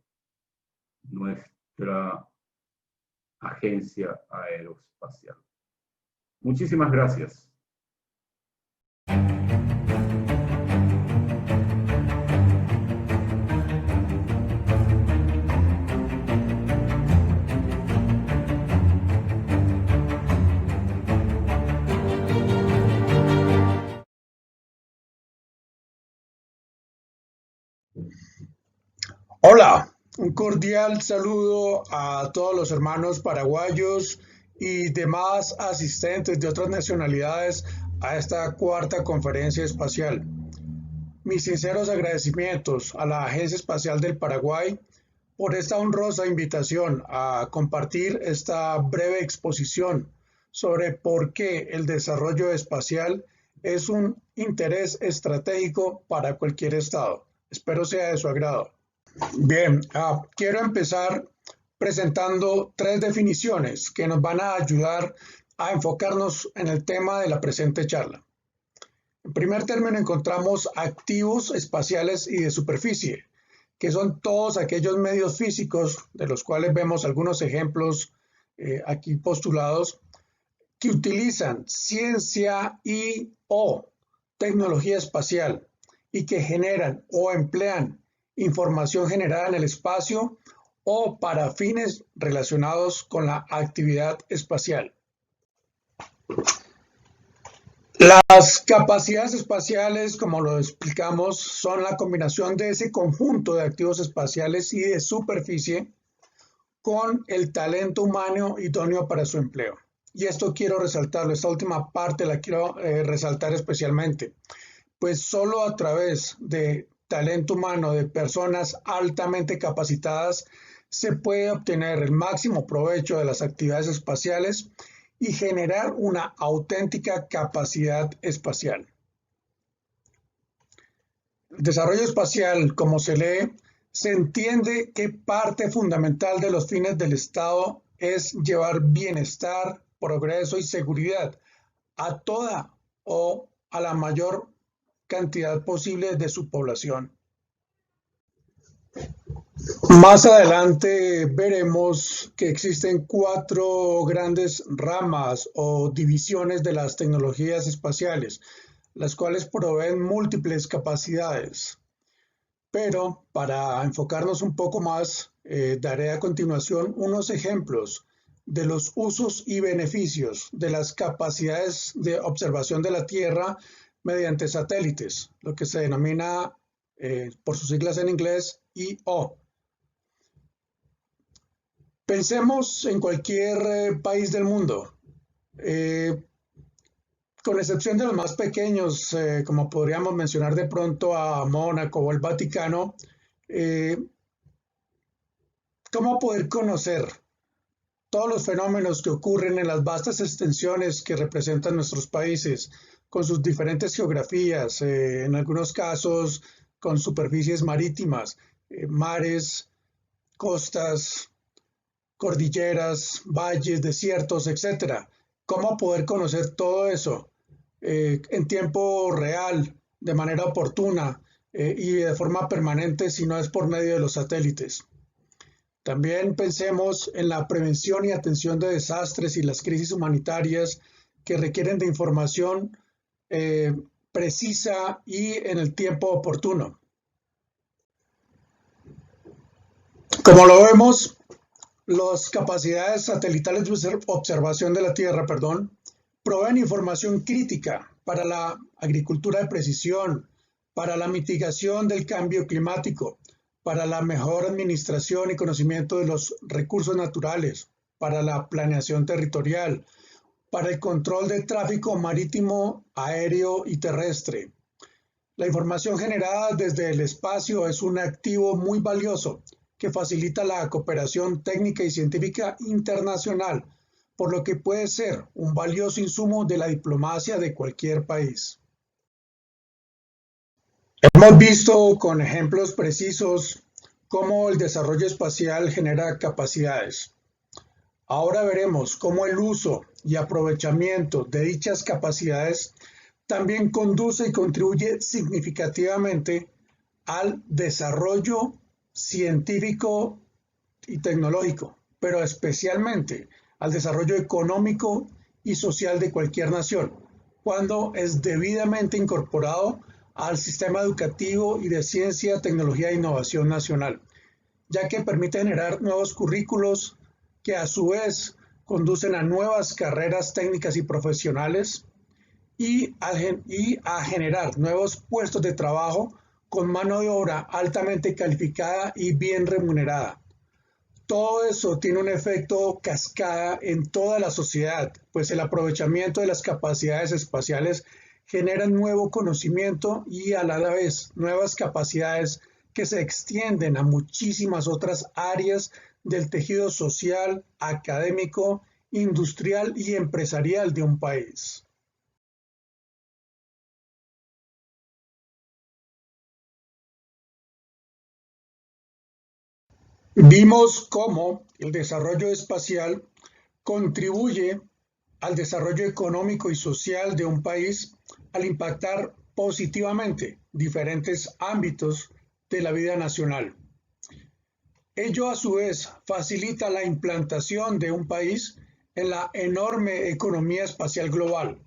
B: nuestra Agencia Aeroespacial. Muchísimas gracias.
C: Hola, un cordial saludo a todos los hermanos paraguayos y demás asistentes de otras nacionalidades a esta cuarta conferencia espacial. Mis sinceros agradecimientos a la Agencia Espacial del Paraguay por esta honrosa invitación a compartir esta breve exposición sobre por qué el desarrollo espacial es un interés estratégico para cualquier Estado. Espero sea de su agrado. Bien, quiero empezar presentando 3 definiciones que nos van a ayudar a enfocarnos en el tema de la presente charla. En primer término encontramos activos espaciales y de superficie, que son todos aquellos medios físicos, de los cuales vemos algunos ejemplos aquí postulados, que utilizan ciencia y o tecnología espacial y que generan o emplean información generada en el espacio o para fines relacionados con la actividad espacial. Las capacidades espaciales, como lo explicamos, son la combinación de ese conjunto de activos espaciales y de superficie con el talento humano idóneo para su empleo. Y esto quiero resaltarlo, esta última parte la quiero resaltar especialmente, pues solo a través de talento humano, de personas altamente capacitadas, se puede obtener el máximo provecho de las actividades espaciales y generar una auténtica capacidad espacial. El desarrollo espacial, como se lee, se entiende que parte fundamental de los fines del Estado es llevar bienestar, progreso y seguridad a toda o a la mayor cantidad posible de su población. Más adelante veremos que existen 4 grandes ramas o divisiones de las tecnologías espaciales, las cuales proveen múltiples capacidades. Pero para enfocarnos un poco más, daré a continuación unos ejemplos de los usos y beneficios de las capacidades de observación de la Tierra mediante satélites, lo que se denomina por sus siglas en inglés EO. Pensemos en cualquier país del mundo, con excepción de los más pequeños, como podríamos mencionar de pronto a Mónaco o el Vaticano, ¿cómo poder conocer todos los fenómenos que ocurren en las vastas extensiones que representan nuestros países, con sus diferentes geografías, en algunos casos con superficies marítimas, mares, costas, cordilleras, valles, desiertos, etcétera? ¿Cómo poder conocer todo eso en tiempo real, de manera oportuna y de forma permanente si no es por medio de los satélites? También pensemos en la prevención y atención de desastres y las crisis humanitarias que requieren de información precisa y en el tiempo oportuno. Como lo vemos, las capacidades satelitales de observación de la Tierra, proveen información crítica para la agricultura de precisión, para la mitigación del cambio climático, para la mejor administración y conocimiento de los recursos naturales, para la planeación territorial, para el control del tráfico marítimo, aéreo y terrestre, La información generada desde el espacio es un activo muy valioso que facilita la cooperación técnica y científica internacional, por lo que puede ser un valioso insumo de la diplomacia de cualquier país. Hemos visto con ejemplos precisos cómo el desarrollo espacial genera capacidades. Ahora veremos cómo el uso y aprovechamiento de dichas capacidades también conduce y contribuye significativamente al desarrollo científico y tecnológico, pero especialmente al desarrollo económico y social de cualquier nación, cuando es debidamente incorporado al sistema educativo y de ciencia, tecnología e innovación nacional, ya que permite generar nuevos currículos que a su vez conducen a nuevas carreras técnicas y profesionales y a generar nuevos puestos de trabajo con mano de obra altamente calificada y bien remunerada. Todo eso tiene un efecto cascada en toda la sociedad, pues el aprovechamiento de las capacidades espaciales genera nuevo conocimiento y a la vez nuevas capacidades que se extienden a muchísimas otras áreas del tejido social, académico, industrial y empresarial de un país. Vimos cómo el desarrollo espacial contribuye al desarrollo económico y social de un país al impactar positivamente diferentes ámbitos de la vida nacional. Ello a su vez facilita la implantación de un país en la enorme economía espacial global,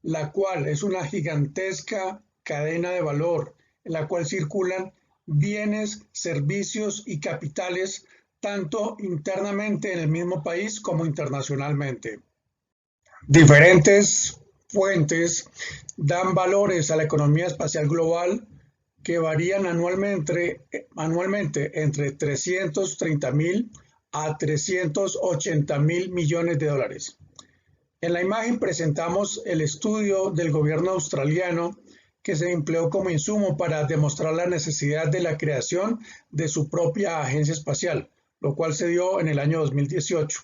C: la cual es una gigantesca cadena de valor en la cual circulan bienes, servicios y capitales tanto internamente en el mismo país como internacionalmente. Diferentes fuentes dan valores a la economía espacial global que varían anualmente entre 330.000 a 380.000 millones de dólares. En la imagen presentamos el estudio del gobierno australiano que se empleó como insumo para demostrar la necesidad de la creación de su propia agencia espacial, lo cual se dio en el año 2018.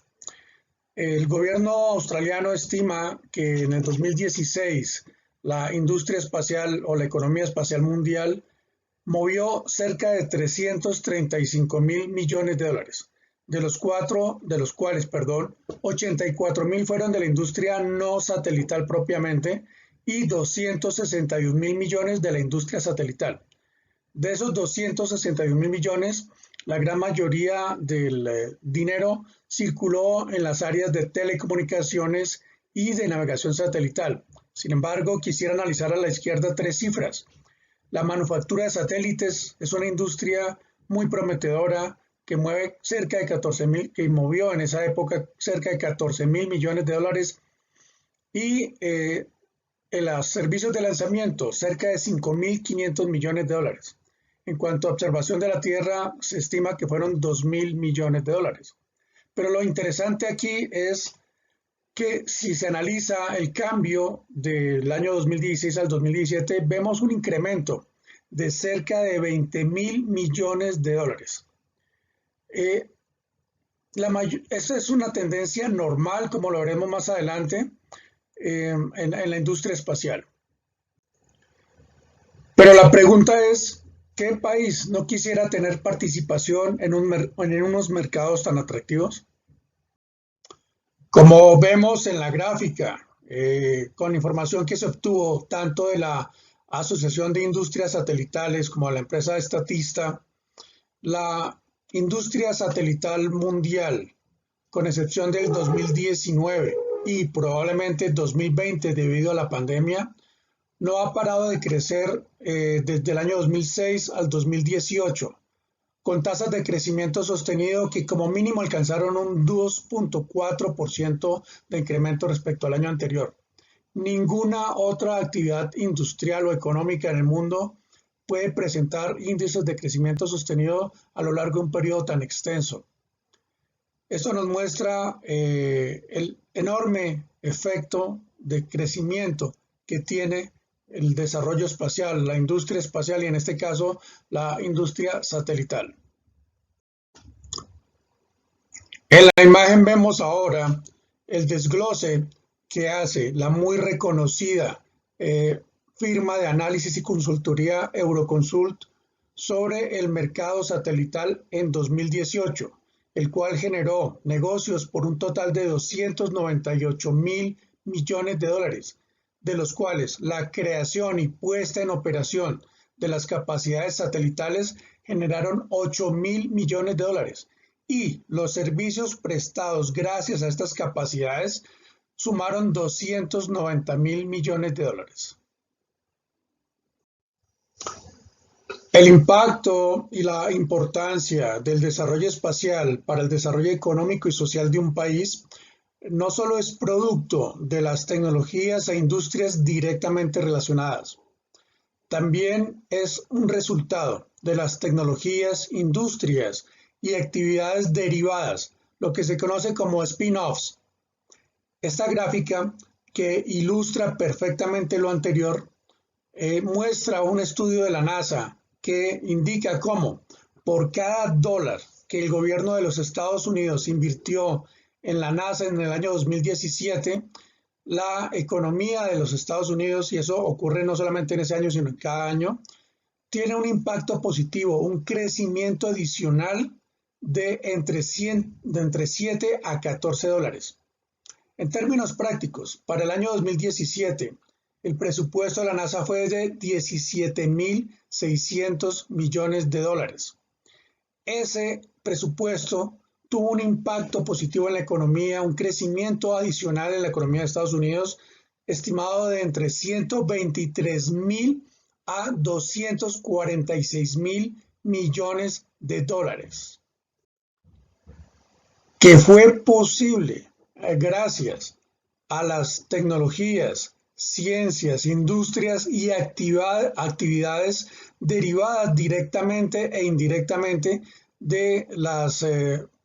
C: El gobierno australiano estima que en el 2016 la industria espacial o la economía espacial mundial movió cerca de 335.000 millones de dólares, de los cuales 84.000 fueron de la industria no satelital propiamente y 261.000 millones de la industria satelital. De esos 261.000 millones, la gran mayoría del dinero circuló en las áreas de telecomunicaciones y de navegación satelital. Sin embargo, quisiera analizar a la izquierda tres cifras. La manufactura de satélites es una industria muy prometedora que mueve cerca de 14.000, que movió en esa época cerca de 14.000 millones de dólares y en los servicios de lanzamiento cerca de 5.500 millones de dólares. En cuanto a observación de la Tierra, se estima que fueron 2.000 millones de dólares. Pero lo interesante aquí es que si se analiza el cambio del año 2016 al 2017, vemos un incremento de cerca de 20.000 millones de dólares. Esa es una tendencia normal, como lo veremos más adelante, en la industria espacial. Pero la pregunta es, ¿qué país no quisiera tener participación en unos mercados tan atractivos? Como vemos en la gráfica, con información que se obtuvo tanto de la Asociación de Industrias Satelitales como de la empresa Statista, la industria satelital mundial, con excepción del 2019 y probablemente 2020 debido a la pandemia, no ha parado de crecer desde el año 2006 al 2018, con tasas de crecimiento sostenido que como mínimo alcanzaron un 2.4% de incremento respecto al año anterior. Ninguna otra actividad industrial o económica en el mundo puede presentar índices de crecimiento sostenido a lo largo de un periodo tan extenso. Esto nos muestra el enorme efecto de crecimiento que tiene el desarrollo espacial, la industria espacial y en este caso la industria satelital. En la imagen vemos ahora el desglose que hace la muy reconocida firma de análisis y consultoría Euroconsult sobre el mercado satelital en 2018, el cual generó negocios por un total de 298.000 millones de dólares, de los cuales la creación y puesta en operación de las capacidades satelitales generaron 8.000 millones de dólares y los servicios prestados gracias a estas capacidades sumaron 290.000 millones de dólares. El impacto y la importancia del desarrollo espacial para el desarrollo económico y social de un país no solo es producto de las tecnologías e industrias directamente relacionadas, también es un resultado de las tecnologías, industrias y actividades derivadas, lo que se conoce como spin-offs. Esta gráfica, que ilustra perfectamente lo anterior, muestra un estudio de la NASA que indica cómo por cada dólar que el gobierno de los Estados Unidos invirtió en la NASA en el año 2017, la economía de los Estados Unidos, y eso ocurre no solamente en ese año, sino en cada año, tiene un impacto positivo, un crecimiento adicional de entre 7 a 14 dólares. En términos prácticos, para el año 2017, el presupuesto de la NASA fue de 17.600 millones de dólares. Ese presupuesto tuvo un impacto positivo en la economía, un crecimiento adicional en la economía de Estados Unidos, estimado de entre 123.000 a 246.000 millones de dólares, que fue posible gracias a las tecnologías, ciencias, industrias y actividades derivadas directamente e indirectamente de las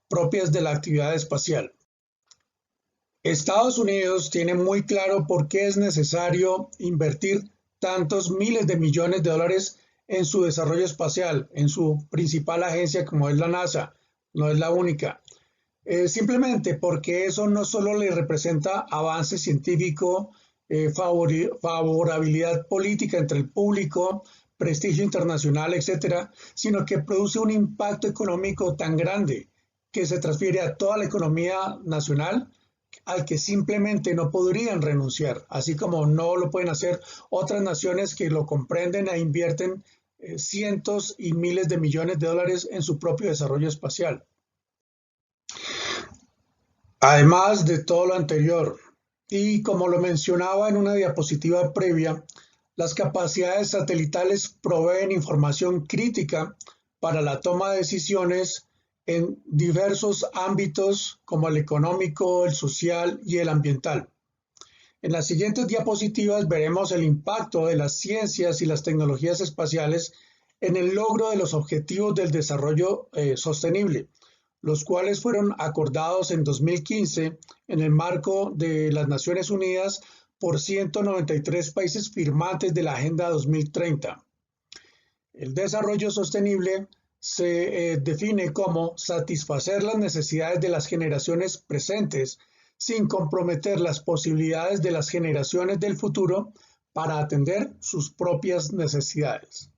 C: propias de la actividad espacial. Estados Unidos tiene muy claro por qué es necesario invertir tantos miles de millones de dólares en su desarrollo espacial, en su principal agencia como es la NASA, no es la única. Simplemente porque eso no solo le representa avance científico, favorabilidad política entre el público, prestigio internacional, etcétera, sino que produce un impacto económico tan grande que se transfiere a toda la economía nacional, al que simplemente no podrían renunciar, así como no lo pueden hacer otras naciones que lo comprenden e invierten cientos y miles de millones de dólares en su propio desarrollo espacial. Además de todo lo anterior, y como lo mencionaba en una diapositiva previa, las capacidades satelitales proveen información crítica para la toma de decisiones en diversos ámbitos como el económico, el social y el ambiental. En las siguientes diapositivas veremos el impacto de las ciencias y las tecnologías espaciales en el logro de los objetivos del desarrollo sostenible, los cuales fueron acordados en 2015 en el marco de las Naciones Unidas por 193 países firmantes de la Agenda 2030. El desarrollo sostenible se define como satisfacer las necesidades de las generaciones presentes sin comprometer las posibilidades de las generaciones del futuro para atender sus propias necesidades.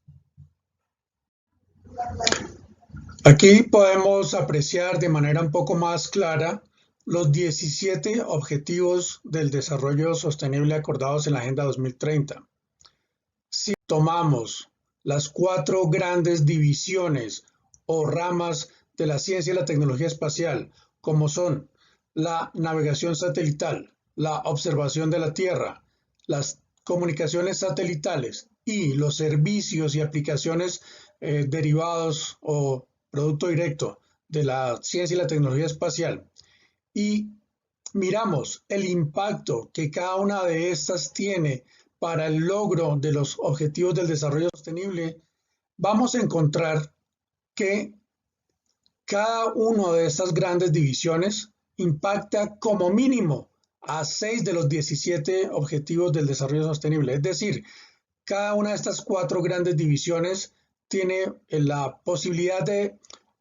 C: Aquí podemos apreciar de manera un poco más clara los 17 objetivos del desarrollo sostenible acordados en la Agenda 2030. Si tomamos las 4 grandes divisiones o ramas de la ciencia y la tecnología espacial, como son la navegación satelital, la observación de la Tierra, las comunicaciones satelitales y los servicios y aplicaciones derivados o producto directo de la ciencia y la tecnología espacial, y miramos el impacto que cada una de estas tiene para el logro de los objetivos del desarrollo sostenible, vamos a encontrar que cada una de estas grandes divisiones impacta como mínimo a 6 de los 17 objetivos del desarrollo sostenible. Es decir, Cada una de estas 4 grandes divisiones tiene la posibilidad de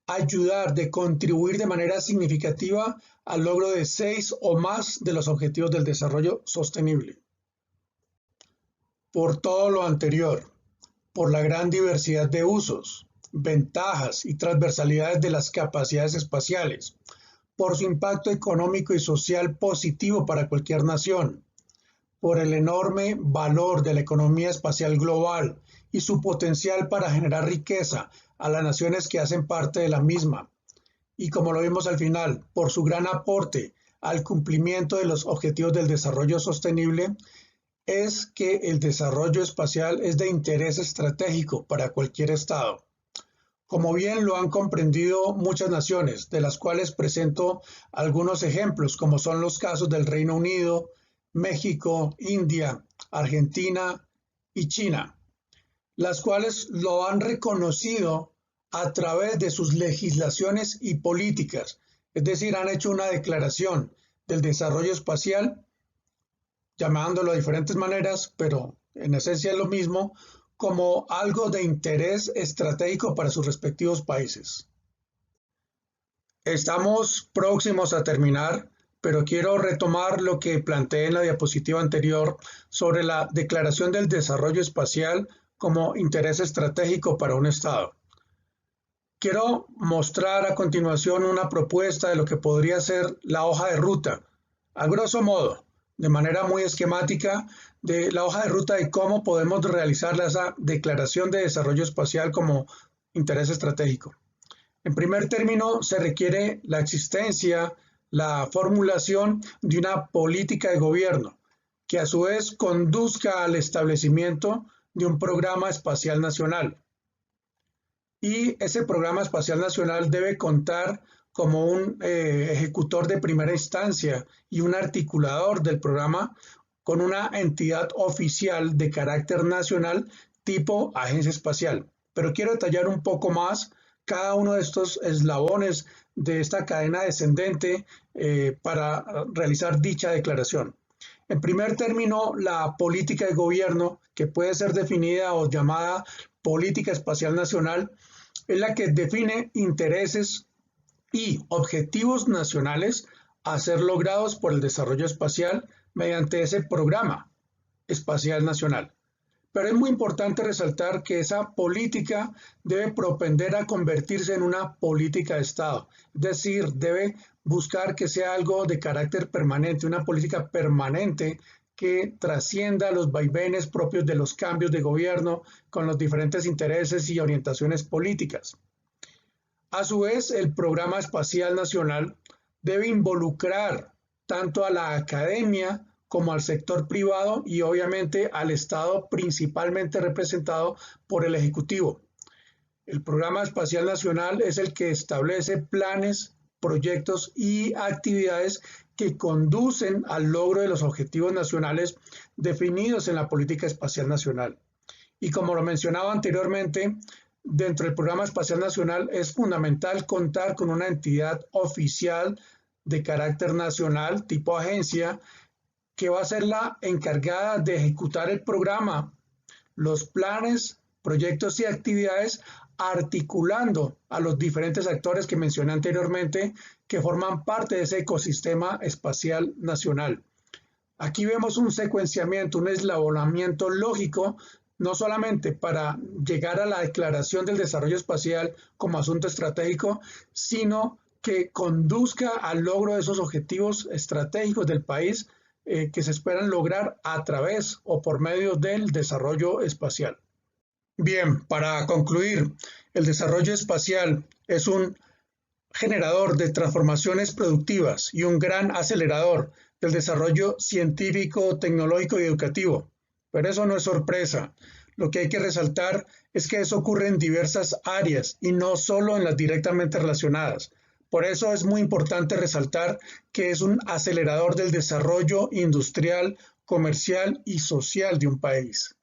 C: ayudar, de contribuir de manera significativa al logro de 6 o más de los objetivos del desarrollo sostenible. Por todo lo anterior, por la gran diversidad de usos, ventajas y transversalidades de las capacidades espaciales, por su impacto económico y social positivo para cualquier nación, por el enorme valor de la economía espacial global y su potencial para generar riqueza a las naciones que hacen parte de la misma, y como lo vimos al final, por su gran aporte al cumplimiento de los objetivos del desarrollo sostenible, es que el desarrollo espacial es de interés estratégico para cualquier Estado. Como bien lo han comprendido muchas naciones, de las cuales presento algunos ejemplos, como son los casos del Reino Unido, México, India, Argentina y China, las cuales lo han reconocido a través de sus legislaciones y políticas, es decir, han hecho una declaración del desarrollo espacial, llamándolo de diferentes maneras, pero en esencia es lo mismo, como algo de interés estratégico para sus respectivos países. Estamos próximos a terminar, pero quiero retomar lo que planteé en la diapositiva anterior sobre la Declaración del Desarrollo Espacial como interés estratégico para un Estado. Quiero mostrar a continuación una propuesta de lo que podría ser la hoja de ruta, a grosso modo, de manera muy esquemática, de la hoja de ruta de cómo podemos realizar esa declaración de desarrollo espacial como interés estratégico. En primer término, se requiere la existencia, la formulación de una política de gobierno que a su vez conduzca al establecimiento de un programa espacial nacional. Y ese programa espacial nacional debe contar como un ejecutor de primera instancia y un articulador del programa con una entidad oficial de carácter nacional tipo agencia espacial. Pero quiero detallar un poco más cada uno de estos eslabones de esta cadena descendente para realizar dicha declaración. En primer término, la política de gobierno, que puede ser definida o llamada política espacial nacional, es la que define intereses y objetivos nacionales a ser logrados por el desarrollo espacial mediante ese programa espacial nacional. Pero es muy importante resaltar que esa política debe propender a convertirse en una política de Estado, es decir, debe buscar que sea algo de carácter permanente, una política permanente que trascienda los vaivenes propios de los cambios de gobierno con los diferentes intereses y orientaciones políticas. A su vez, el Programa Espacial Nacional debe involucrar tanto a la academia como al sector privado y obviamente al Estado, principalmente representado por el Ejecutivo. El Programa Espacial Nacional es el que establece planes, proyectos y actividades que conducen al logro de los objetivos nacionales definidos en la Política Espacial Nacional. Y como lo mencionaba anteriormente, dentro del Programa Espacial Nacional es fundamental contar con una entidad oficial de carácter nacional, tipo agencia, que va a ser la encargada de ejecutar el programa, los planes, proyectos y actividades, articulando a los diferentes actores que mencioné anteriormente, que forman parte de ese ecosistema espacial nacional. Aquí vemos un secuenciamiento, un eslabonamiento lógico, no solamente para llegar a la declaración del desarrollo espacial como asunto estratégico, sino que conduzca al logro de esos objetivos estratégicos del país que se esperan lograr a través o por medio del desarrollo espacial. Bien, para concluir, el desarrollo espacial es un generador de transformaciones productivas y un gran acelerador del desarrollo científico, tecnológico y educativo. Pero eso no es sorpresa. Lo que hay que resaltar es que eso ocurre en diversas áreas y no solo en las directamente relacionadas. Por eso es muy importante resaltar que es un acelerador del desarrollo industrial, comercial y social de un país.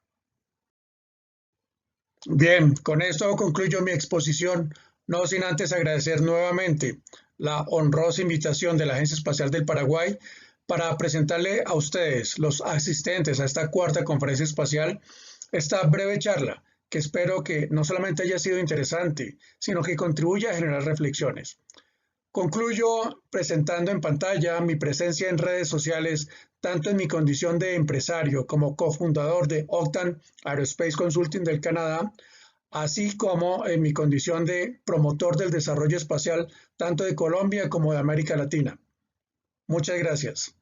C: Bien, con esto concluyo mi exposición, no sin antes agradecer nuevamente la honrosa invitación de la Agencia Espacial del Paraguay para presentarle a ustedes, los asistentes a esta cuarta conferencia espacial, esta breve charla, que espero que no solamente haya sido interesante, sino que contribuya a generar reflexiones. Concluyo presentando en pantalla mi presencia en redes sociales, tanto en mi condición de empresario como cofundador de Octane Aerospace Consulting del Canadá, así como en mi condición de promotor del desarrollo espacial tanto de Colombia como de América Latina. Muchas gracias.